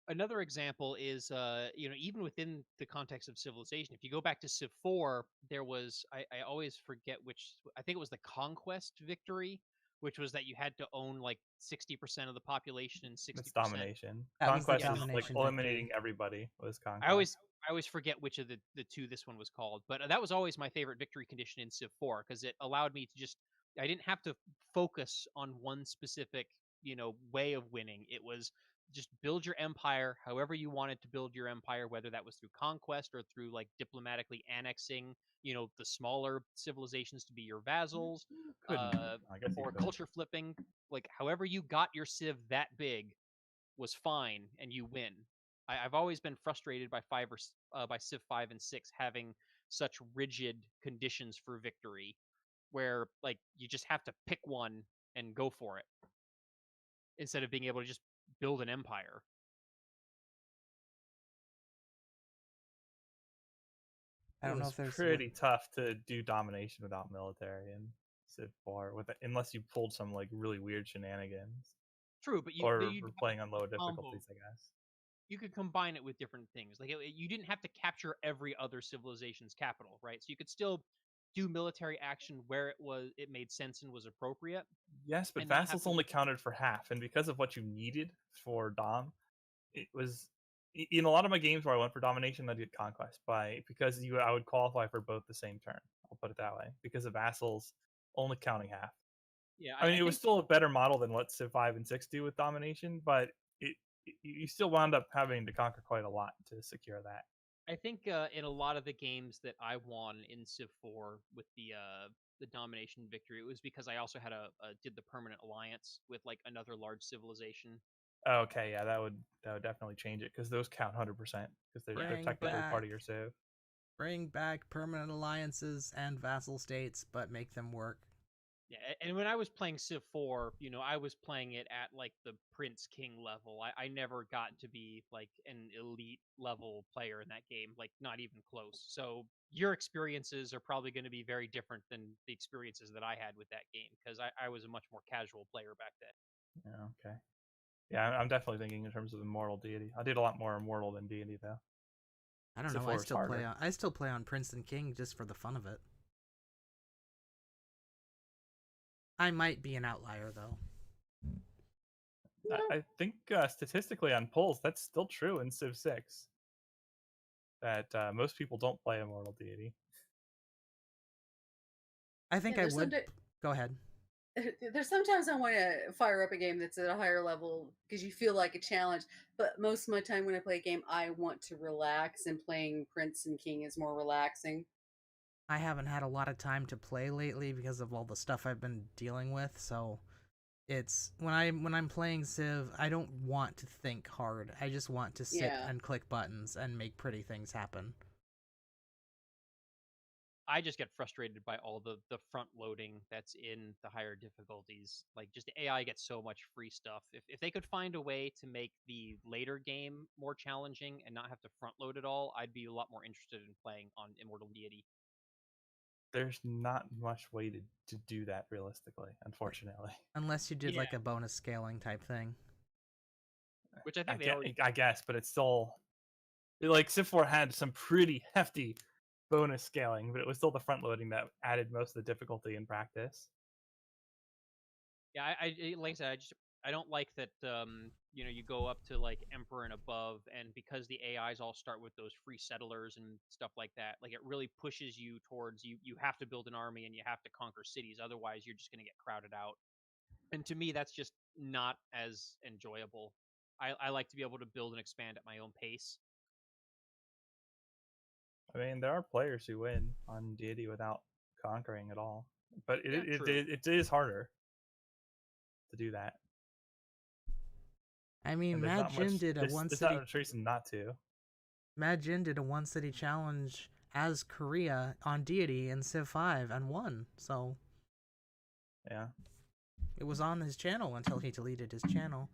Another example is, even within the context of Civilization, if you go back to Civ 4, there was, I always forget which, I think it was the Conquest victory, which was that you had to own like 60% of the population and 60%. It's domination. That was the Conquest is like domination eliminating victory. everybody was conquest. I always forget which of the two this one was called, but that was always my favorite victory condition in Civ 4 because it allowed me to I didn't have to focus on one specific, way of winning. It was just build your empire however you wanted to build your empire, whether that was through conquest or through like diplomatically annexing, the smaller civilizations to be your vassals, I guess you or could. culture flipping. Like however you got your civ that big was fine, and you win. I've always been frustrated by by Civ 5 and 6 having such rigid conditions for victory, where like you just have to pick one and go for it instead of being able to just build an empire. I don't It know was if there's pretty tough to do domination without military in Civ 4 unless you pulled some like really weird shenanigans. True, but or we're playing on lower difficulties, I guess. You could combine it with different things. Like you didn't have to capture every other civilization's capital, right? So you could still do military action where it made sense and was appropriate. Yes, but vassals only counted for half, and because of what you needed for dom, it was in a lot of my games where I went for domination, I did conquest because I would qualify for both the same turn. I'll put it that way because of vassals only counting half. Yeah, I mean, it was still a better model than what Civ 5 and 6 do with domination, but you still wound up having to conquer quite a lot to secure that. I think in a lot of the games that I won in Civ 4 with the domination victory, it was because I also had did the permanent alliance with like another large civilization. Okay, yeah, that would definitely change it because those count 100% because they're technically part of your civ. Bring back permanent alliances and vassal states, but make them work. Yeah, and when I was playing Civ 4, I was playing it at like the Prince King level. I never got to be like an elite level player in that game, like not even close. So your experiences are probably going to be very different than the experiences that I had with that game because I was a much more casual player back then. Yeah, okay. Yeah, I'm definitely thinking in terms of immortal deity. I did a lot more immortal than deity though. I don't know. I still play on Prince and King just for the fun of it. I might be an outlier though. I think statistically on polls, that's still true in Civ 6. that most people don't play Immortal Deity. I think I there's would. Go ahead. There's sometimes I want to fire up a game that's at a higher level because you feel like a challenge. But most of my time when I play a game, I want to relax, and playing Prince and King is more relaxing. I haven't had a lot of time to play lately because of all the stuff I've been dealing with, so it's when I'm playing Civ, I don't want to think hard. I just want to sit Yeah. and click buttons and make pretty things happen. I just get frustrated by all the front loading that's in the higher difficulties. Like, just the AI gets so much free stuff. If they could find a way to make the later game more challenging and not have to front load it all, I'd be a lot more interested in playing on Immortal Deity. There's not much way to do that realistically, unfortunately. Unless you did like Yeah. a bonus scaling type thing. Which I think they already. I guess, but it's still like Civ 4 had some pretty hefty bonus scaling, but it was still the front loading that added most of the difficulty in practice. Yeah, I like I said, I don't like that. You go up to like Emperor and above, and because the AIs all start with those free settlers and stuff like that, like it really pushes you towards you have to build an army and you have to conquer cities, otherwise you're just going to get crowded out. And to me, that's just not as enjoyable. I like to be able to build and expand at my own pace. I mean, there are players who win on Deity without conquering at all, but it is harder to do that. I mean, Mad Jin did a one there's city. not much reason not to. Mad Jin did a one city challenge as Korea on Deity in Civ 5 and won. So Yeah. it was on his channel until he deleted his channel.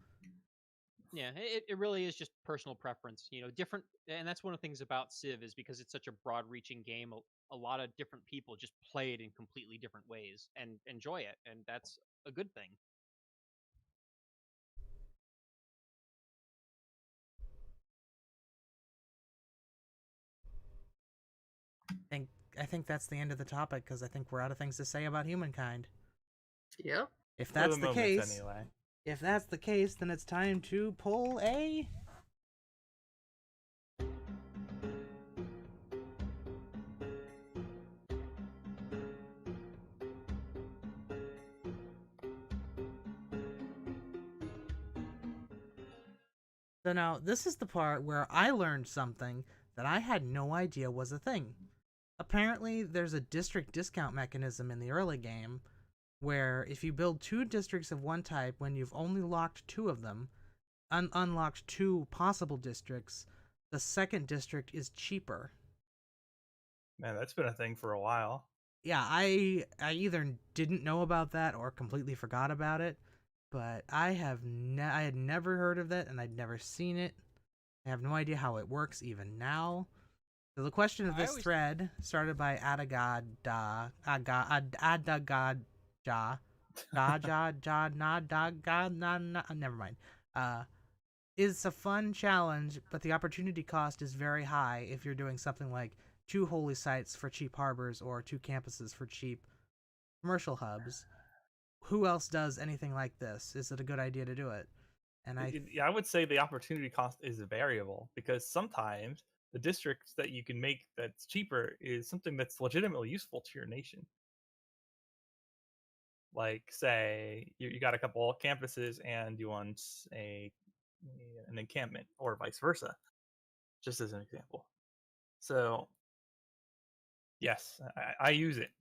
Yeah, it really is just personal preference, different, and that's one of the things about Civ is because it's such a broad-reaching game. A lot of different people just play it in completely different ways and enjoy it, and that's a good thing. I think that's the end of the topic because I think we're out of things to say about Humankind. Yep. If that's the case, anyway. If that's the case, then it's time to pull a. So now, this is the part where I learned something that I had no idea was a thing. Apparently, there's a district discount mechanism in the early game where if you build 2 districts of one type when you've only locked 2 of them, unlocked 2 possible districts, the second district is cheaper. Man, that's been a thing for a while. Yeah, I either didn't know about that or completely forgot about it, but I had never heard of that and I'd never seen it. I have no idea how it works even now. So the question of this thread, started by Adagadja, never mind. Is a fun challenge, but the opportunity cost is very high if you're doing something like 2 holy sites for cheap harbors or 2 campuses for cheap commercial hubs. Who else does anything like this? Is it a good idea to do it? And I would say the opportunity cost is variable because sometimes the districts that you can make that's cheaper is something that's legitimately useful to your nation. Like, say you got a couple of campuses and you want an encampment, or vice versa, just as an example. So, yes, I use it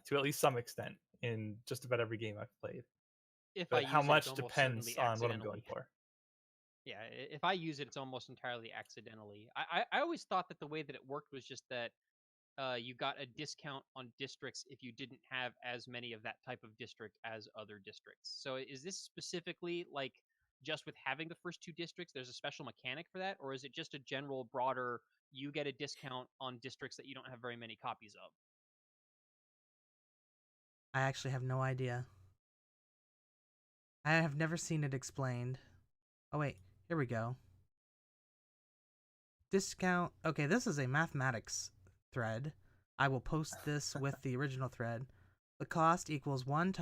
to at least some extent in just about every game I've played. But how much depends on what I'm going for. Yeah, if I use it, it's almost entirely accidentally. I always thought that the way that it worked was just that you got a discount on districts if you didn't have as many of that type of district as other districts. So is this specifically like just with having the first 2 districts, there's a special mechanic for that? Or is it just a general broader, you get a discount on districts that you don't have very many copies of? I actually have no idea. I have never seen it explained. Oh wait, here we go. Discount. Okay, this is a mathematics thread. I will post this with the original thread. The cost equals 1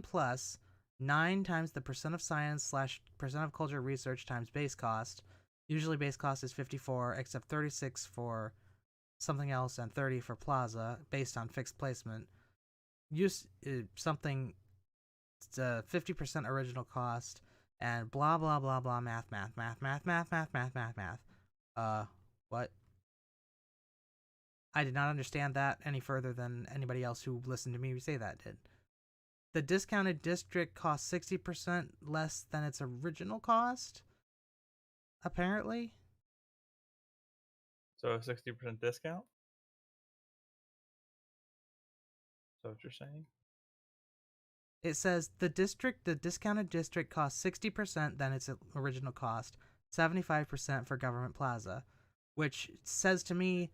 plus 9 times the % of science / % of culture research times base cost Usually base cost is 54, except 36 for something else and 30 for Plaza, based on fixed placement. Use something 50% original cost, and blah blah blah blah math. What? I did not understand that any further than anybody else who listened to me say that did. The discounted district costs 60% less than its original cost, apparently. So a 60% discount? Is that what you're saying? It says the discounted district costs 60% than its original cost, 75% for Government Plaza, which says to me,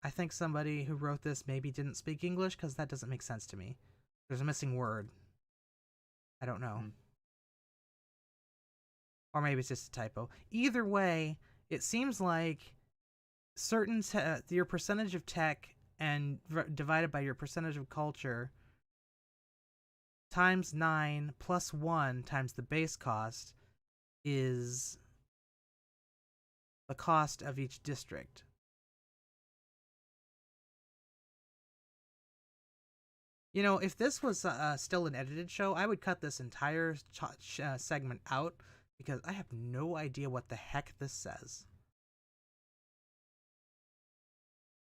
I think somebody who wrote this maybe didn't speak English, because that doesn't make sense to me. There's a missing word. I don't know. Or maybe it's just a typo. Either way, it seems like your percentage of tech and divided by your percentage of culture times 9 plus 1 times the base cost is the cost of each district. You know, if this was still an edited show, I would cut this entire segment out, because I have no idea what the heck this says.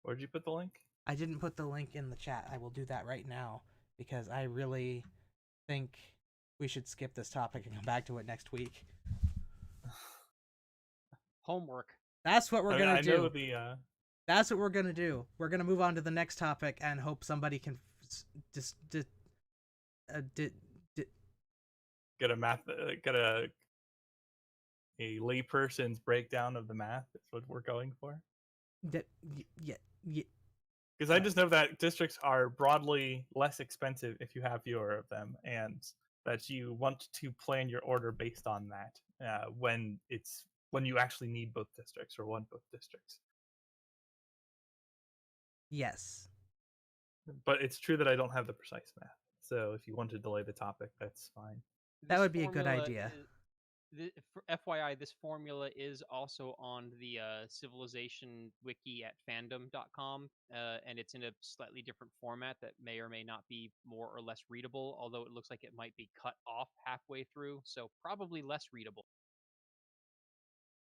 Where'd you put the link? I didn't put the link in the chat. I will do that right now, because I really think we should skip this topic and come back to it next week. Homework. That's what we're gonna do. I know the That's what we're gonna do. We're gonna move on to the next topic and hope somebody can get a layperson's breakdown of the math. Is what we're going for. Yeah. Because I just know that districts are broadly less expensive if you have fewer of them, and that you want to plan your order based on that when you actually need both districts or want both districts. Yes. But it's true that I don't have the precise math. So if you want to delay the topic, that's fine. That would be a good idea. For FYI, this formula is also on the Civilization wiki at fandom.com, and it's in a slightly different format that may or may not be more or less readable, although it looks like it might be cut off halfway through, so probably less readable.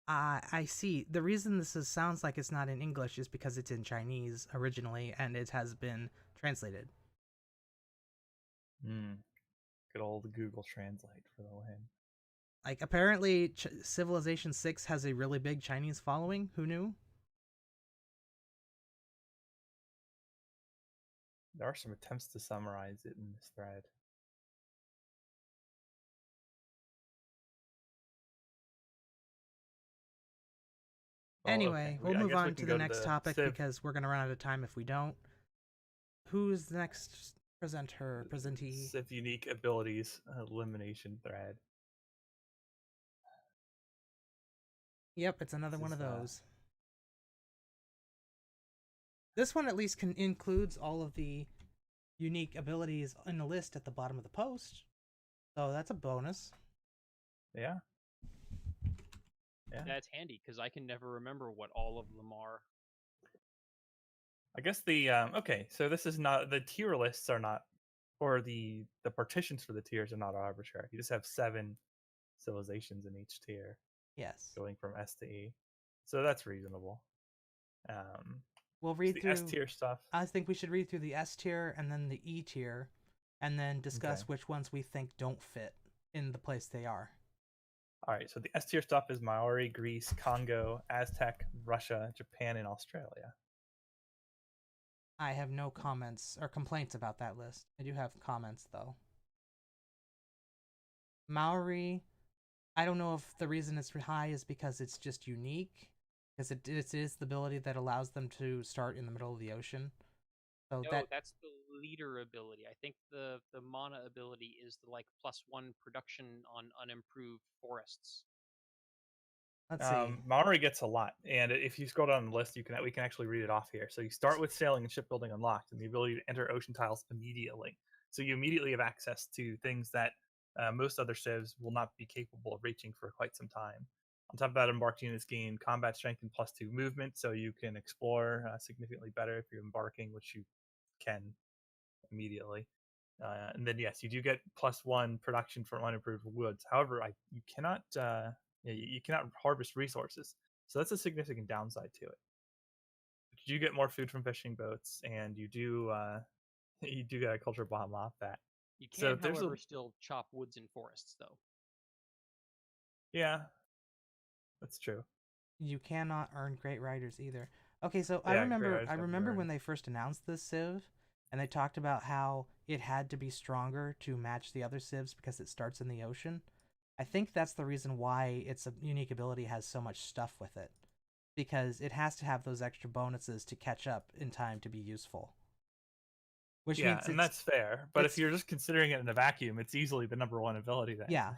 I see. The reason this sounds like it's not in English is because it's in Chinese originally, and it has been translated. Good old Google Translate for the win. Like, apparently Civilization 6 has a really big Chinese following. Who knew? There are some attempts to summarize it in this thread. Anyway, we'll move on to the next topic, Civ. because we're going to run out of time if we don't. Who's the next presentee? Civ unique abilities elimination thread. Yep, it's another one of those. This one at least includes all of the unique abilities in the list at the bottom of the post. So that's a bonus. Yeah. That's handy, because I can never remember what all of them are. I guess the okay, so this is not, the tier lists are not, or the partitions for the tiers are not arbitrary. You just have 7 civilizations in each tier. Yes. Going from S to E. So that's reasonable. We'll read through S tier stuff. I think we should read through the S tier and then the E tier, and then discuss which ones we think don't fit in the place they are. All right, so the S tier stuff is Maori, Greece, Congo, Aztec, Russia, Japan, and Australia. I have no comments or complaints about that list. I do have comments, though. Maori, I don't know if the reason it's high is because it's just unique, because it is the ability that allows them to start in the middle of the ocean. So no, that's the leader ability. I think the mana ability is the +1 production on unimproved forests. Let's see. Maori gets a lot, and if you scroll down the list, we can actually read it off here. So you start with sailing and shipbuilding unlocked, and the ability to enter ocean tiles immediately. So you immediately have access to things that most other civs will not be capable of reaching for quite some time. On top of that, embarked units gain combat strength and +2 movement, so you can explore significantly better if you're embarking, which you can immediately. And then yes, you do get +1 production from unimproved woods. However, you cannot you cannot harvest resources, so that's a significant downside to it. But you do get more food from fishing boats, and you do you do get a culture bomb off that. You So can, there's however, still chop woods in forests, though. yeah, that's true. You cannot earn great riders either. Okay, so Yeah, great riders I have to be remember when earned. they first announced this civ, and they talked about how it had to be stronger to match the other civs because it starts in the ocean. I think that's the reason why its unique ability has so much stuff with it, because it has to have those extra bonuses to catch up in time to be useful. Which Yeah, means and that's fair. But if it's- you're just considering it in a vacuum, it's easily the #1 ability then. yeah.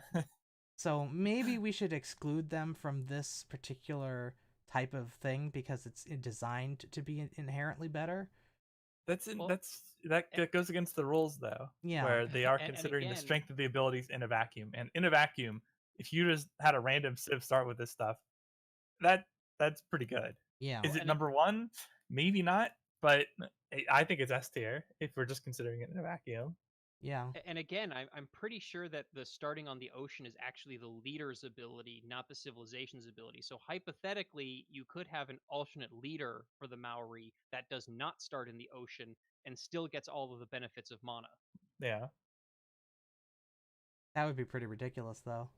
So maybe we should exclude them from this particular type of thing because it's designed to be inherently better. Well, that goes against the rules though, Yeah. where they are And considering the again- strength of the abilities in a vacuum. And in a vacuum, if you just had a random civ start with this stuff, that's pretty good. Yeah. Is it and #1? Maybe not, but I think it's S tier if we're just considering it in a vacuum. Yeah. And again, I'm pretty sure that the starting on the ocean is actually the leader's ability, not the civilization's ability. So hypothetically, you could have an alternate leader for the Maori that does not start in the ocean and still gets all of the benefits of mana. Yeah. That would be pretty ridiculous though.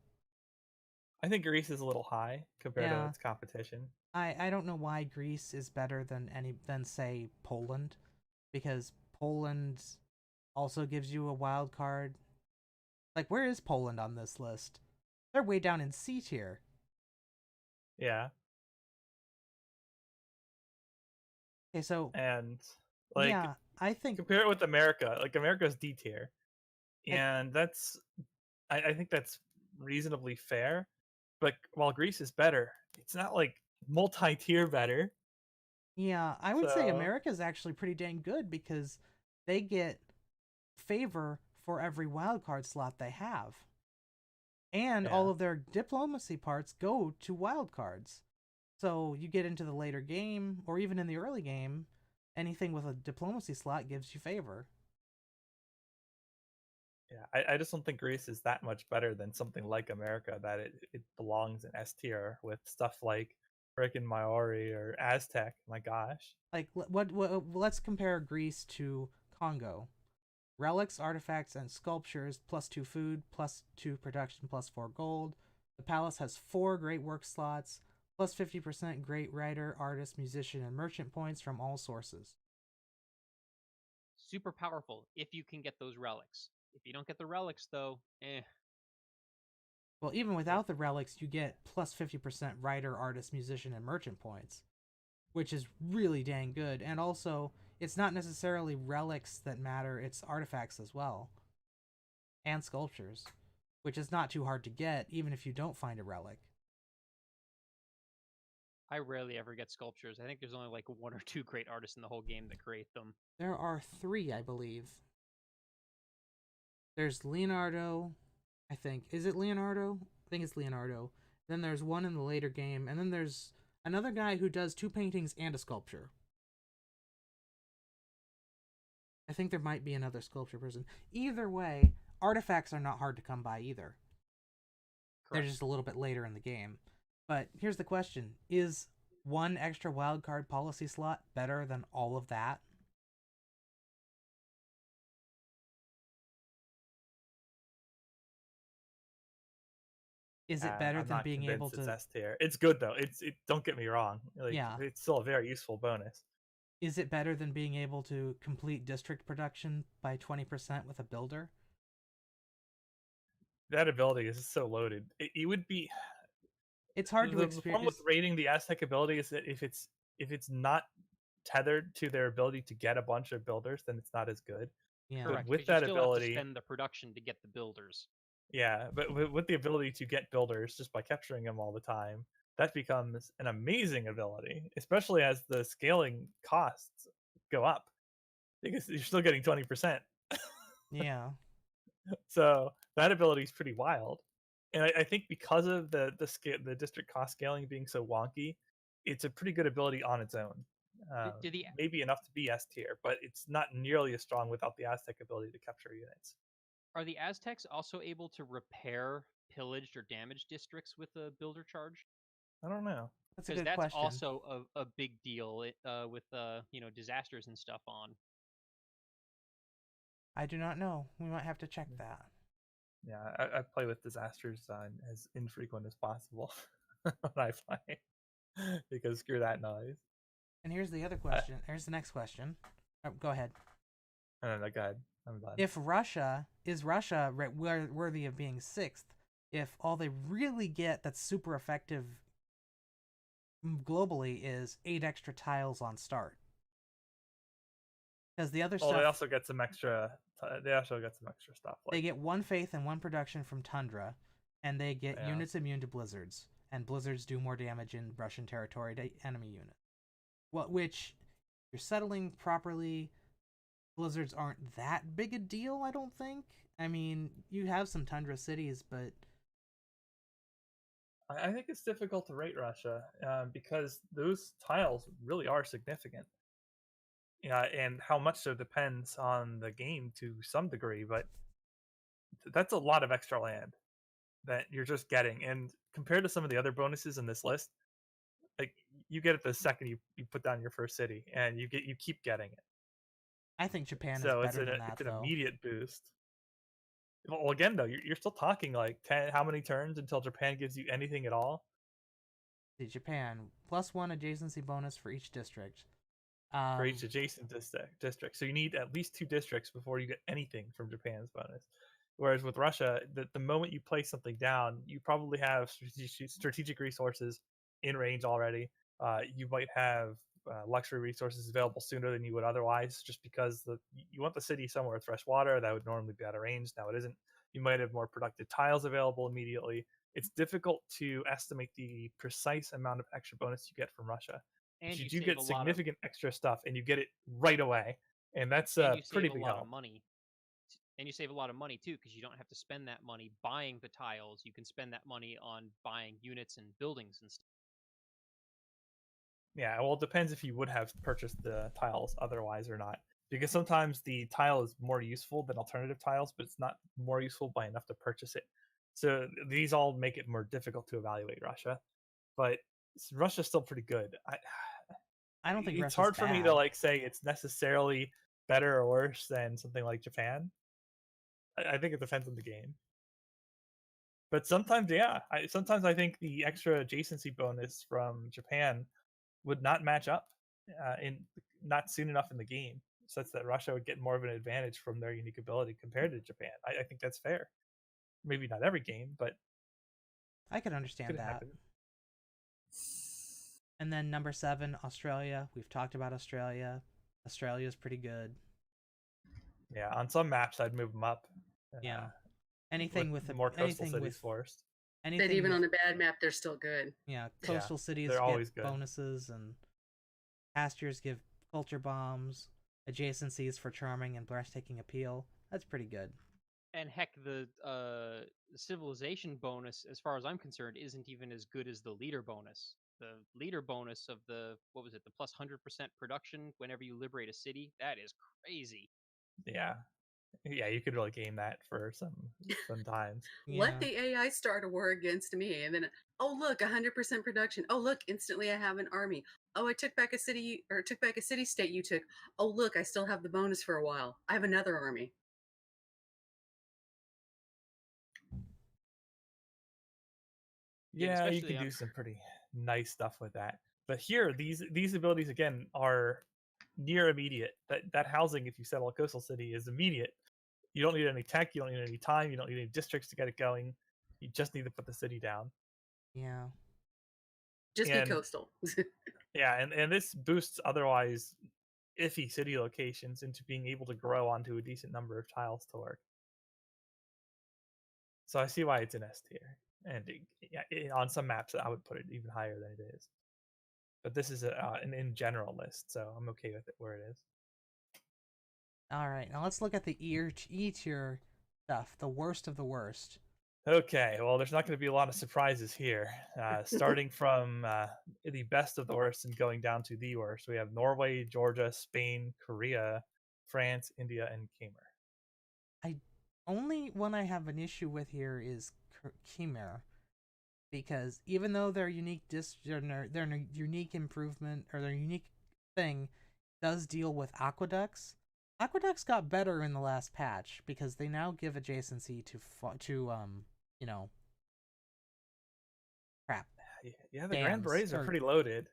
I think Greece is a little high compared to Yeah. its competition. I don't know why Greece is better than say Poland, because Poland also gives you a wild card. Like, where is Poland on this list? They're way down in C tier. Yeah. Okay, so And like yeah, I think compare it with America. Like America's D tier. And I think that's reasonably fair. But while Greece is better, it's not like multi-tier better. yeah, I would say So- America's actually pretty dang good because they get favor for every wild card slot they have. And all Yeah. of their diplomacy parts go to wild cards. So you get into the later game, or even in the early game, anything with a diplomacy slot gives you favor. Yeah, I just don't think Greece is that much better than something like America, that it belongs in S tier with stuff like frickin' Maori or Aztec. My gosh. Like, let's compare Greece to Congo. Relics, artifacts, and sculptures, +2 food, +2 production, +4 gold. The palace has 4 great work slots, +50% great writer, artist, musician, and merchant points from all sources. Super powerful if you can get those relics. If you don't get the relics, though, Well, even without the relics, you get +50% writer, artist, musician, and merchant points, which is really dang good. And also, it's not necessarily relics that matter, it's artifacts as well. And sculptures, which is not too hard to get, even if you don't find a relic. I rarely ever get sculptures. I think there's only like 1 or 2 great artists in the whole game that create them. There are 3, I believe. There's Leonardo, I think. Is it Leonardo? I think it's Leonardo. Then there's one in the later game, and then there's another guy who does 2 paintings and a sculpture. I think there might be another sculpture person. Either way, artifacts are not hard to come by either. They're just a little bit later in the game. But here's the question. Is 1 extra wildcard policy slot better than all of that? Is it better I'm than not being able convinced to... it's S tier. It's good though. Don't get me wrong. Like, Yeah. it's still a very useful bonus. Is it better than being able to complete district production by 20% with a builder? That ability is so loaded. It would be It's hard to the problem with experience. rating the Aztec ability is that if it's not tethered to their ability to get a bunch of builders, then it's not as good. Yeah. But Correct. with 'cause you that still ability, have to spend the production to get the builders. yeah, but with the ability to get builders just by capturing them all the time, that becomes an amazing ability, especially as the scaling costs go up, because you're still getting 20%. Yeah. So that ability is pretty wild. And I think because of the district cost scaling being so wonky, it's a pretty good ability on its own. Did the Maybe enough to be S tier, but it's not nearly as strong without the Aztec ability to capture units. Are the Aztecs also able to repair pillaged or damaged districts with a builder charge? I don't know. That's a Because good that's question. also a big deal with disasters and stuff on. I do not know. We might have to check that. Yeah, I play with disasters as infrequent as possible when I play, because screw that noise. And here's the other question. Here's the next question. Oh, go ahead. No, go ahead. I'm done. If Russia worthy of being 6th, if all they really get that's super effective globally is 8 extra tiles on start, because the other stuff they also get some extra. They also get some extra stuff. they get 1 faith and 1 production from tundra, and they get units immune to blizzards, and blizzards do more damage in Russian territory to enemy units. Which you're settling properly. Blizzards aren't that big a deal, I don't think. I mean, you have some tundra cities, but I think it's difficult to rate Russia because those tiles really are significant. Yeah, and how much so depends on the game to some degree, but that's a lot of extra land that you're just getting. And compared to some of the other bonuses in this list, like you get it the second you put down your first city, and you keep getting it. I think Japan is So better than that, it's an though. immediate boost. Well, again, though, you're still talking like 10. How many turns until Japan gives you anything at all? See, Japan +1 adjacency bonus for each district. For each adjacent district. So you need at least 2 districts before you get anything from Japan's bonus. Whereas with Russia, the moment you place something down, you probably have strategic resources in range already. You might have luxury resources available sooner than you would otherwise, just because you want the city somewhere with fresh water that would normally be out of range. Now it isn't. You might have more productive tiles available immediately. It's difficult to estimate the precise amount of extra bonus you get from Russia. And you you do save get a lot significant extra stuff, and you get it right away, and that's and you pretty save a big lot help. of money. And you save a lot of money too, because you don't have to spend that money buying the tiles. You can spend that money on buying units and buildings and stuff. Yeah, well, it depends if you would have purchased the tiles otherwise or not. Because sometimes the tile is more useful than alternative tiles, but it's not more useful by enough to purchase it. So these all make it more difficult to evaluate Russia. But Russia's still pretty good. I don't think it's Russia's hard for me to bad. like say it's necessarily better or worse than something like Japan. I think it depends on the game. But sometimes, yeah, sometimes I think the extra adjacency bonus from Japan would not match up in not soon enough in the game, such that Russia would get more of an advantage from their unique ability compared to Japan. I think that's fair. Maybe not every game, but I could understand that. happen. And then number 7, Australia. We've talked about Australia. Australia's pretty good. Yeah, on some maps I'd move them up. Yeah. Anything with more coastal cities with forced. Anything But even with, on a bad map, they're still good. Yeah, coastal cities they're get always good. bonuses, and pastures give culture bombs, adjacencies for charming and breathtaking appeal. That's pretty good. And heck, the civilization bonus, as far as I'm concerned, isn't even as good as the leader bonus. The leader bonus of the the plus 100% production whenever you liberate a city, that is crazy. Yeah, you could really game that for sometimes. Yeah. Let the AI start a war against me, and then oh look, 100% production. Oh look, instantly I have an army. Oh, I took back a city or took back a city state you took. Oh look, I still have the bonus for a while. I have another army. Yeah, you can do some pretty nice stuff with that. But here, these abilities again are near immediate. That housing, if you settle a coastal city, is immediate. You don't need any tech, you don't need any time, you don't need any districts to get it going. You just need to put the city down. Yeah. Just be coastal. Yeah, and this boosts otherwise iffy city locations into being able to grow onto a decent number of tiles to work. So I see why it's an S tier. And on some maps, I would put it even higher than it is. But this is an in general list, so I'm okay with it where it is. All right, now let's look at the E tier stuff, the worst of the worst. Okay, well, there's not going to be a lot of surprises here. Starting from the best of the worst and going down to the worst, we have Norway, Georgia, Spain, Korea, France, India, and Khmer. Only one I have an issue with here is Khmer, because even though their unique their unique improvement or their unique thing does deal with aqueducts, aqueducts got better in the last patch because they now give adjacency to you know, crap. Yeah, the Grand Dams, Berets are or pretty loaded.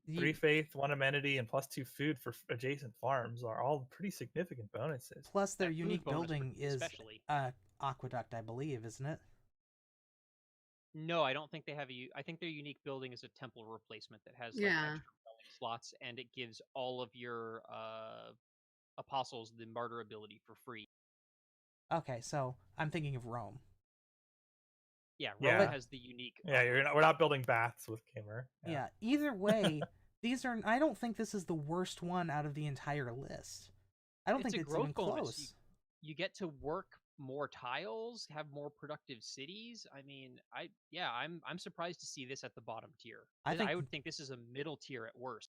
the- 3 faith, 1 amenity, and +2 food for adjacent farms are all pretty significant bonuses. Plus their That food unique bonus building is especially. aqueduct, I believe, isn't it? No, I don't think they have I think their unique building is a temple replacement that has like Yeah. extra dwelling slots, and it gives all of your apostles the martyr ability for free. Okay, so I'm thinking of Rome. Yeah, Rome Yeah. has the unique. Yeah, we're not building baths with Khmer. Yeah. Either way, I don't think this is the worst one out of the entire list. I don't It's think a it's growth even bonus. close. You get to work more tiles, have more productive cities. I mean, I'm surprised to see this at the bottom tier. I would think this is a middle tier at worst.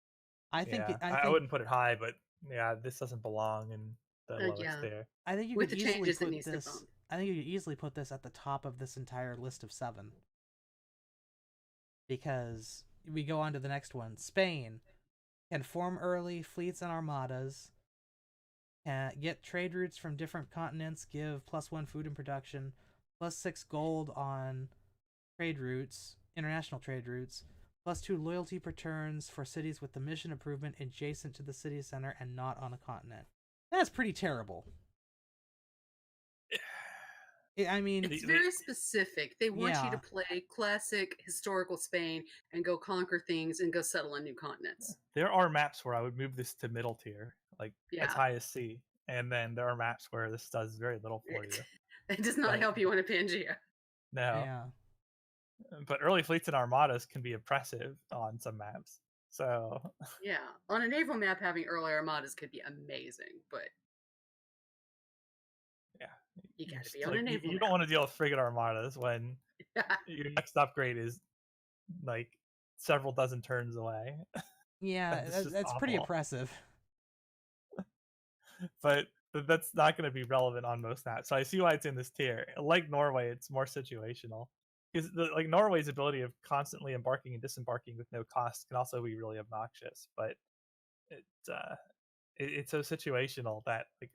I think I wouldn't put it high, but yeah, this doesn't belong in the lowest yeah. tier. I think you With could the easily changes, it put needs to this. bump. I think you could easily put this at the top of this entire list of 7. Because we go on to the next one. Spain can form early fleets and armadas. Can get trade routes from different continents. Give +1 food and production. +6 gold on trade routes, international trade routes. +2 loyalty per turns for cities with the mission improvement adjacent to the city center and not on a continent. That's pretty terrible. I mean, It's very specific. They want you to play classic historical Spain and go conquer things and go settle on new continents. There are maps where I would move this to middle tier, like as Yeah. high as C, and then there are maps where this does very little for you. It does not help you on a Pangea. No. Yeah. But early fleets and armadas can be oppressive on some maps. So Yeah, on a naval map, having early armadas could be amazing, but yeah, you gotta just, be on a naval you map. don't want to deal with frigate armadas when your next upgrade is like several dozen turns away. Yeah, that's pretty oppressive. But that's not going to be relevant on most maps. So I see why it's in this tier. Like Norway, it's more situational. Because like Norway's ability of constantly embarking and disembarking with no cost can also be really obnoxious. But it's so situational that like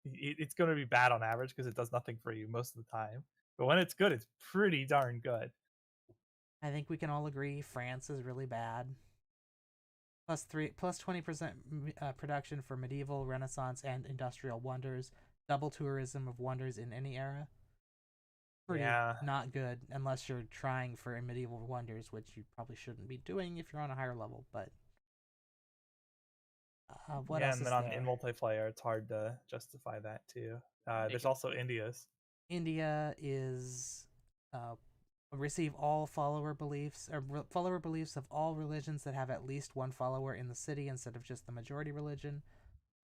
it's going to be bad on average because it does nothing for you most of the time. But when it's good, it's pretty darn good. I think we can all agree France is really bad. +20% production for medieval, Renaissance, and industrial wonders. Double tourism of wonders in any era. Pretty not good unless you're trying for medieval wonders, which you probably shouldn't be doing if you're on a higher level. But what else and is then there? in multiplayer, it's hard to justify that too. There's also India's. India is receive all follower beliefs of all religions that have at least one follower in the city instead of just the majority religion.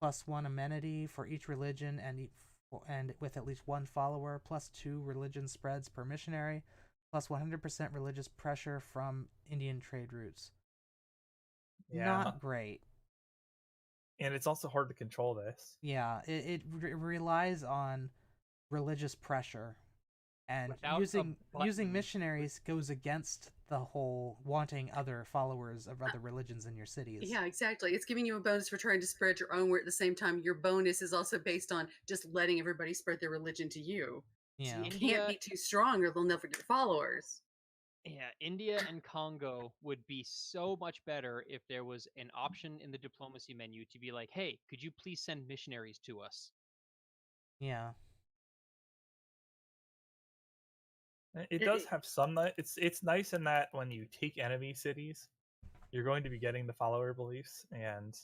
+1 amenity for each religion and with at least one follower. +2 religion spreads per missionary. +100% religious pressure from Indian trade routes. Yeah. Not great. And it's also hard to control this. Yeah, it relies on religious pressure. And using missionaries goes against the whole wanting other followers of other religions in your cities. Yeah, exactly. It's giving you a bonus for trying to spread your own, where at the same time your bonus is also based on just letting everybody spread their religion to you. Yeah. So you can't be too strong or they'll never get followers. Yeah, India and Congo would be so much better if there was an option in the diplomacy menu to be like, hey, could you please send missionaries to us? Yeah. It does have some. It's nice in that when you take enemy cities, you're going to be getting the follower beliefs, and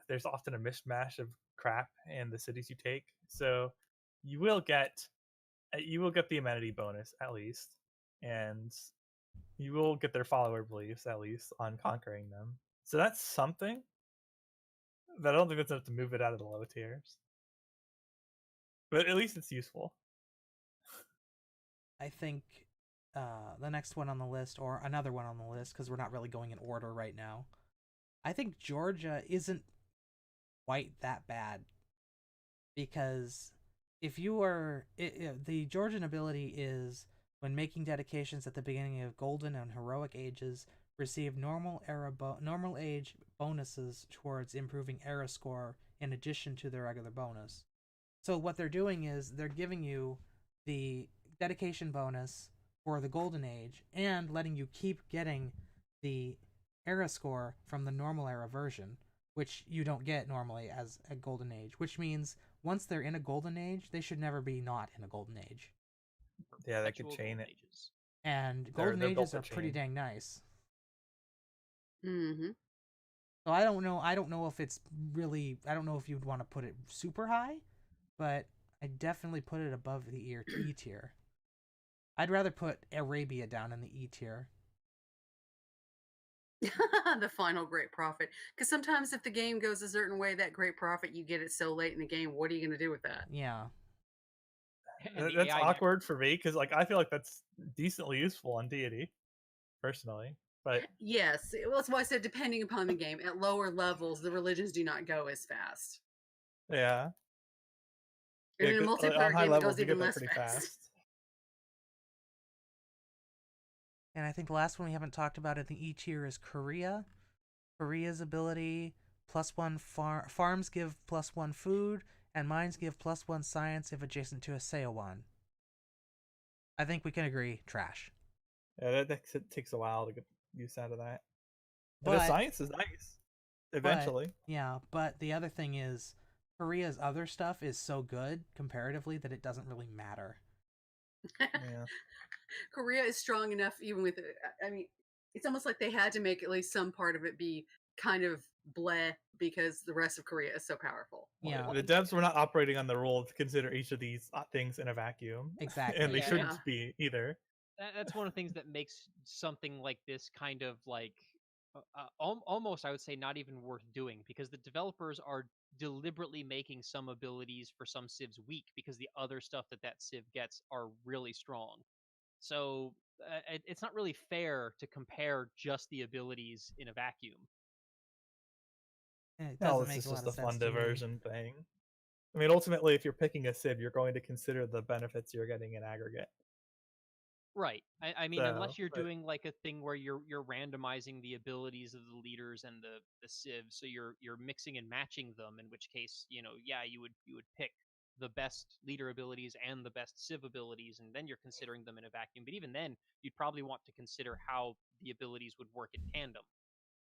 there's often a mishmash of crap in the cities you take. So you will get the amenity bonus at least, and you will get their follower beliefs at least on conquering them. So that's something. But I don't think that's enough to move it out of the low tiers. But at least it's useful. I think the next one on the list, or another one on the list, because we're not really going in order right now. I think Georgia isn't quite that bad, because if you are the Georgian ability is when making dedications at the beginning of Golden and Heroic ages, receive normal age bonuses towards improving era score in addition to their regular bonus. So what they're doing is they're giving you the dedication bonus for the Golden Age and letting you keep getting the era score from the normal era version, which you don't get normally as a Golden Age, which means once they're in a Golden Age, they should never be not in a Golden Age. Yeah, they could Perpetual chain golden it. ages. And Golden they're built Ages to are pretty chain. dang nice. Mm-hmm. So I don't know if it's really, I don't know if you'd want to put it super high, but I definitely put it above the E tier. I'd rather put Arabia down in the E tier. The final great prophet. Because sometimes if the game goes a certain way, that great prophet, you get it so late in the game, what are you going to do with that? Yeah. And the That's AI awkward for me because like I feel like that's decently useful on deity, personally. But Yes, well, that's why I said depending upon the game. At lower levels, the religions do not go as fast. yeah, And in a 'cause, on multiplayer high game, it levels goes you even get that less pretty fast. fast. And I think the last one we haven't talked about in the E tier is Korea. Korea's ability +1 farms give +1 food, and mines give +1 science if adjacent to a Seowan. I think we can agree, trash. Yeah, that takes a while to get use out of that. But But the science is nice. Eventually, but the other thing is Korea's other stuff is so good comparatively that it doesn't really matter. yeah. Korea is strong enough, even with, I mean, it's almost like they had to make at least some part of it be kind of bleh because the rest of Korea is so powerful. Yeah, The devs were not operating on the rule to consider each of these things in a vacuum. exactly. And they Yeah. shouldn't be either. That's one of the things that makes something like this kind of like almost, I would say, not even worth doing, because the developers are deliberately making some abilities for some civs weak because the other stuff that civ gets are really strong. So it's not really fair to compare just the abilities in a vacuum. It No, doesn't this make is a lot just of a fun sense to me. diversion thing. I mean, ultimately, if you're picking a civ, you're going to consider the benefits you're getting in aggregate. Right. I mean, So, unless you're but- doing like a thing where you're randomizing the abilities of the leaders and the civs, so you're mixing and matching them. In which case, yeah, you would pick the best leader abilities and the best civ abilities, and then you're considering them in a vacuum. But even then, you'd probably want to consider how the abilities would work in tandem.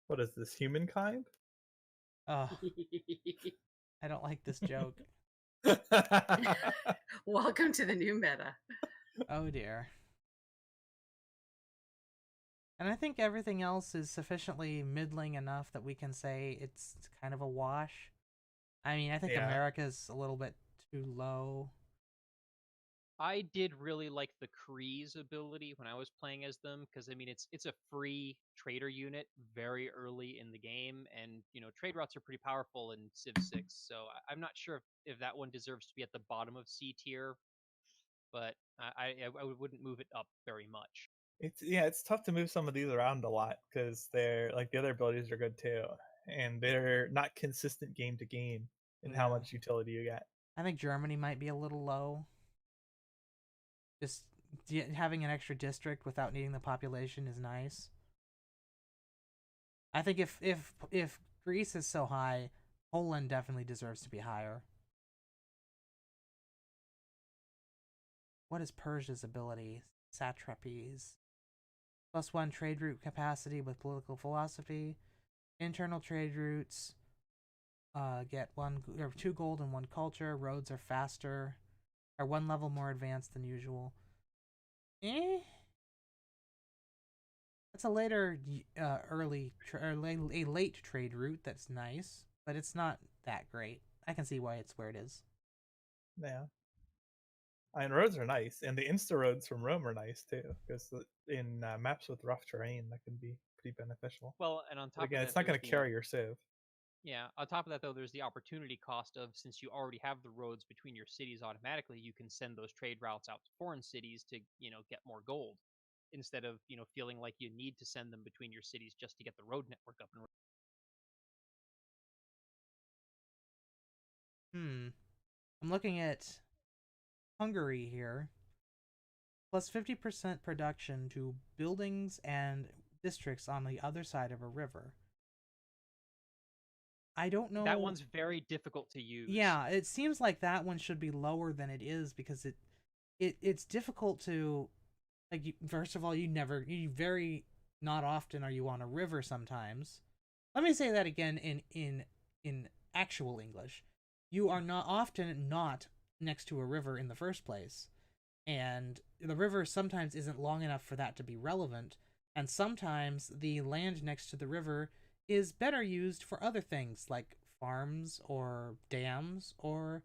What is this, Humankind? Oh, I don't like this joke. Welcome to the new meta. Oh dear. And I think everything else is sufficiently middling enough that we can say it's kind of a wash. I mean, I think Yeah. America's a little bit too low. I did really like the Kree's ability when I was playing as them, because I mean it's a free trader unit very early in the game, and trade routes are pretty powerful in Civ 6. So I'm not sure if that one deserves to be at the bottom of C tier, but I wouldn't move it up very much. It's tough to move some of these around a lot because they're like the other abilities are good too, and they're not consistent game to game in how Yeah. much utility you get. I think Germany might be a little low. Just having an extra district without needing the population is nice. I think if Greece is so high, Poland definitely deserves to be higher. What is Persia's ability? Satrapies. +1 trade route capacity with political philosophy. Internal trade routes get 2 gold and 1 culture. Roads are faster. Are 1 level more advanced than usual. That's a later, a late trade route that's nice, but it's not that great. I can see why it's where it is. Yeah. And roads are nice, and the insta roads from Rome are nice too, because in maps with rough terrain that can be pretty beneficial. Well, and on But top again, of it's that, not going there's to the carry your civ. Yeah. On top of that, though, there's the opportunity cost of, since you already have the roads between your cities automatically, you can send those trade routes out to foreign cities to, get more gold, instead of, feeling like you need to send them between your cities just to get the road network up and Hmm. I'm looking at Hungary here. Plus 50% production to buildings and districts on the other side of a river. I don't know. That one's very difficult to use. Yeah, it seems like that one should be lower than it is because it's difficult to, like, first of all, you very not often are you on a river sometimes. Let me say that again in actual English. You are not often not next to a river in the first place. And the river sometimes isn't long enough for that to be relevant, and sometimes the land next to the river is better used for other things like farms or dams or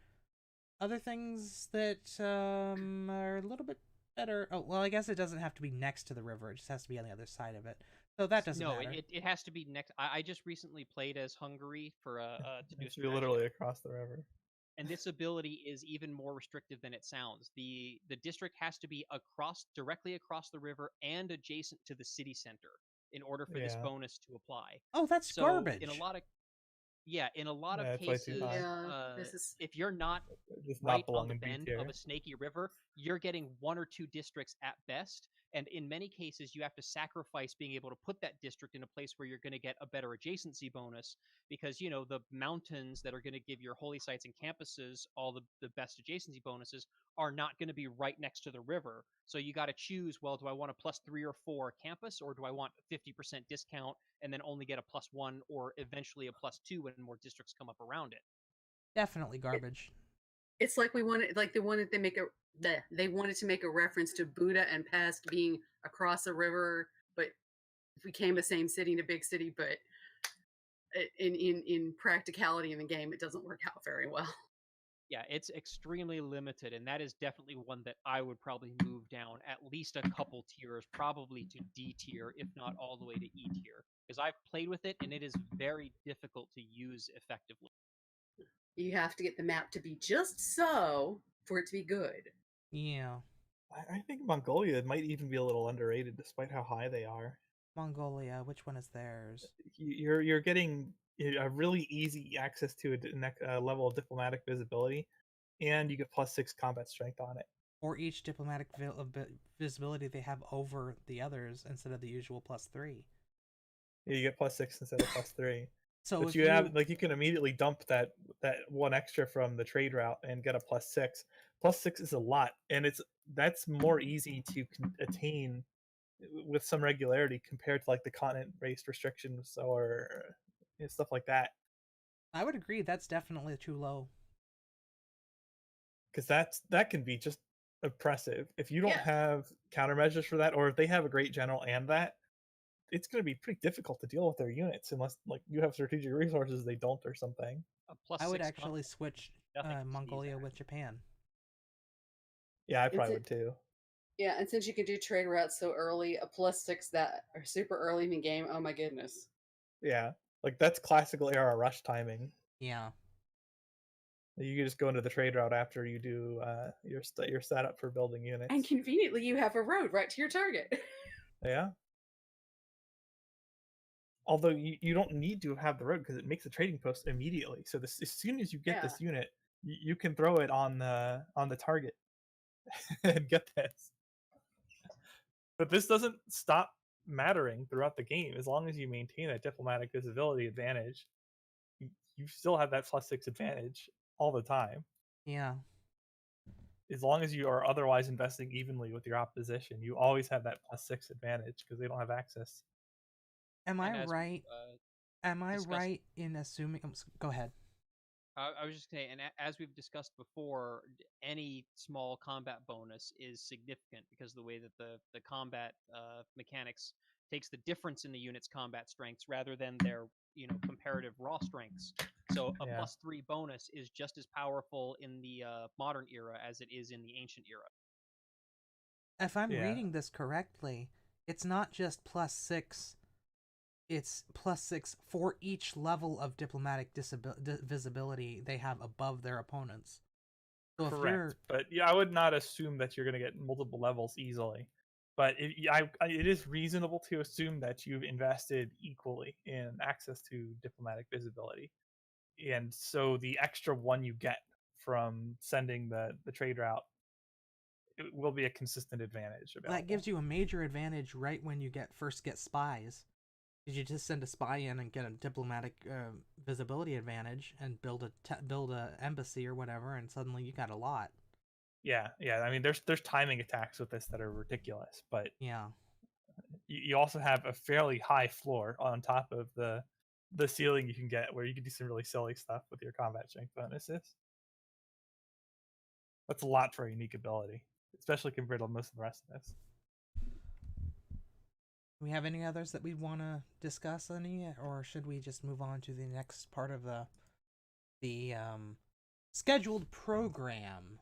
other things that are a little bit better. Oh, well, I guess it doesn't have to be next to the river, it just has to be on the other side of it. So that doesn't No, matter. it has to be next. I just recently played as Hungary for to do a It's strategy, literally across the river. and this ability is even more restrictive than it sounds. The district has to be directly across the river and adjacent to the city center in order for this Yeah. bonus to apply. Oh, that's So garbage. in a lot of Yeah, it's way too cases, high. Yeah, this is if you're not Does right not on belong the in B bend tier. of a snaky river, you're getting one or two districts at best. And in many cases, you have to sacrifice being able to put that district in a place where you're going to get a better adjacency bonus, because, the mountains that are going to give your holy sites and campuses all the best adjacency bonuses are not going to be right next to the river. So you got to choose, well, do I want a +3 or 4 campus, or do I want a 50% discount and then only get a +1 or eventually a +2 when more districts come up around it? Definitely garbage. it's like they wanted to make a reference to Buddha and Pest being across a river, but became the same city in a big city, but in practicality in the game, it doesn't work out very well. Yeah, it's extremely limited, and that is definitely one that I would probably move down at least a couple tiers, probably to D tier, if not all the way to E tier, because I've played with it and it is very difficult to use effectively. You have to get the map to be just so for it to be good. Yeah. I think Mongolia might even be a little underrated, despite how high they are. Mongolia, which one is theirs? You're getting a really easy access to a level of diplomatic visibility, and you get +6 combat strength on it. Or each diplomatic visibility they have over the others instead of the usual +3. Yeah, you get +6 instead of +3. So But if you have, like, you can immediately dump that one extra from the trade route and get a +6. +6 is a lot, and that's more easy to attain with some regularity compared to like the continent-based restrictions or stuff like that. I would agree, that's definitely too low. Because that can be just oppressive if you don't Yeah. have countermeasures for that, or if they have a great general and that, it's going to be pretty difficult to deal with their units unless like you have strategic resources they don't or something. A +6 I would actually switch nothing to sneeze Mongolia at. with Japan. Yeah, I It's probably a- would too. Yeah, and since you can do trade routes so early, a +6 that are super early in the game, oh my goodness. Yeah, like that's classical era rush timing. Yeah. You can just go into the trade route after you do your setup for building units. And conveniently, you have a road right to your target. Yeah. Although you don't need to have the road because it makes a trading post immediately. So as soon as you get this unit, you can throw it on the target and get this. But this doesn't stop mattering throughout the game. As long as you maintain a diplomatic visibility advantage, you still have that +6 advantage all the time. Yeah. As long as you are otherwise investing evenly with your opposition, you always have that +6 advantage because they don't have access. Am And I as right? Am I discussed- right in assuming? Go ahead. I was just saying, and as we've discussed before, any small combat bonus is significant because of the way that the combat mechanics takes the difference in the unit's combat strengths rather than their comparative raw strengths. So a Yeah. +3 bonus is just as powerful in the modern era as it is in the ancient era. If I'm Yeah. reading this correctly, it's not just +6 it's +6 for each level of diplomatic visibility they have above their opponents. So if Correct, but yeah, I would not assume that you're going to get multiple levels easily. But it is reasonable to assume that you've invested equally in access to diplomatic visibility, and so the extra one you get from sending the trade route, it will be a consistent advantage. that gives you a major advantage right when you first get spies. Because you just send a spy in and get a diplomatic visibility advantage and build a embassy or whatever, and suddenly you got a lot. Yeah. I mean, there's timing attacks with this that are ridiculous, but yeah, you also have a fairly high floor on top of the ceiling you can get, where you can do some really silly stuff with your combat strength bonuses. That's a lot for a unique ability, especially compared to most of the rest of this. Do we have any others that we want to discuss, or should we just move on to the next part of the scheduled program?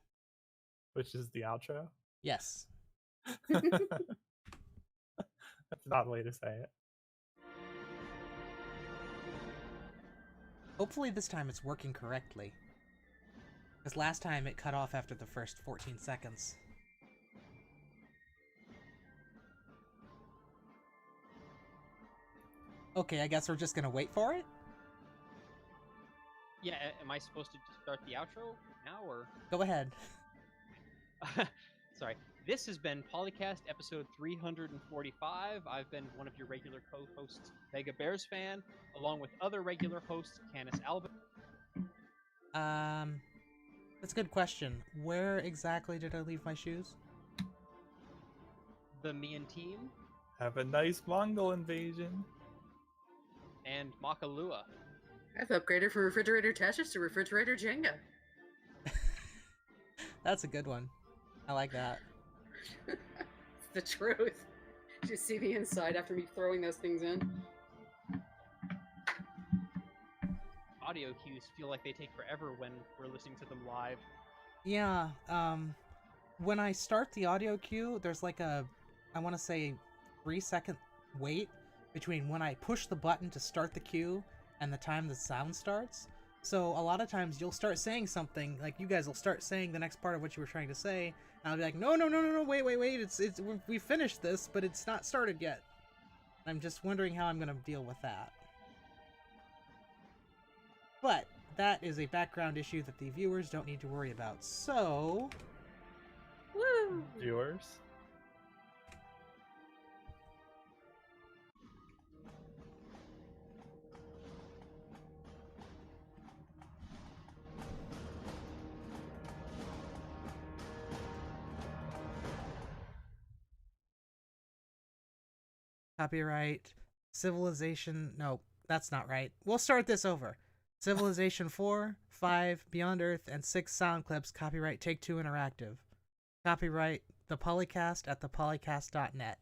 Which is the outro? Yes. That's an odd way to say it. Hopefully this time it's working correctly. Because last time it cut off after the first 14 seconds. Okay, I guess we're just gonna wait for it? Yeah, am I supposed to start the outro now, or? Go ahead. Sorry. This has been PolyCast episode 345. I've been one of your regular co-hosts, MegaBearsFan, along with other regular hosts, CanusAlbinus. That's a good question. Where exactly did I leave my shoes? TheMeInTeam. Have a nice Mongol invasion. And Makahlua. I've upgraded from refrigerator Tetris to refrigerator Jenga. That's a good one. I like that. It's the truth. Did you see the inside after me throwing those things in? Audio cues feel like they take forever when we're listening to them live. Yeah, when I start the audio cue, there's like I want to say 3-second wait between when I push the button to start the cue and the time the sound starts. So a lot of times you'll start saying something, like you guys will start saying the next part of what you were trying to say, and I'll be like, no, wait, we finished this, but it's not started yet. I'm just wondering how I'm going to deal with that. But that is a background issue that the viewers don't need to worry about. So, Woo! Viewers. copyright Civilization. No, that's not right. We'll start this over. Civilization 4, 5, Beyond Earth, and 6 sound clips. Copyright Take-Two Interactive. Copyright The PolyCast at thepolycast.net.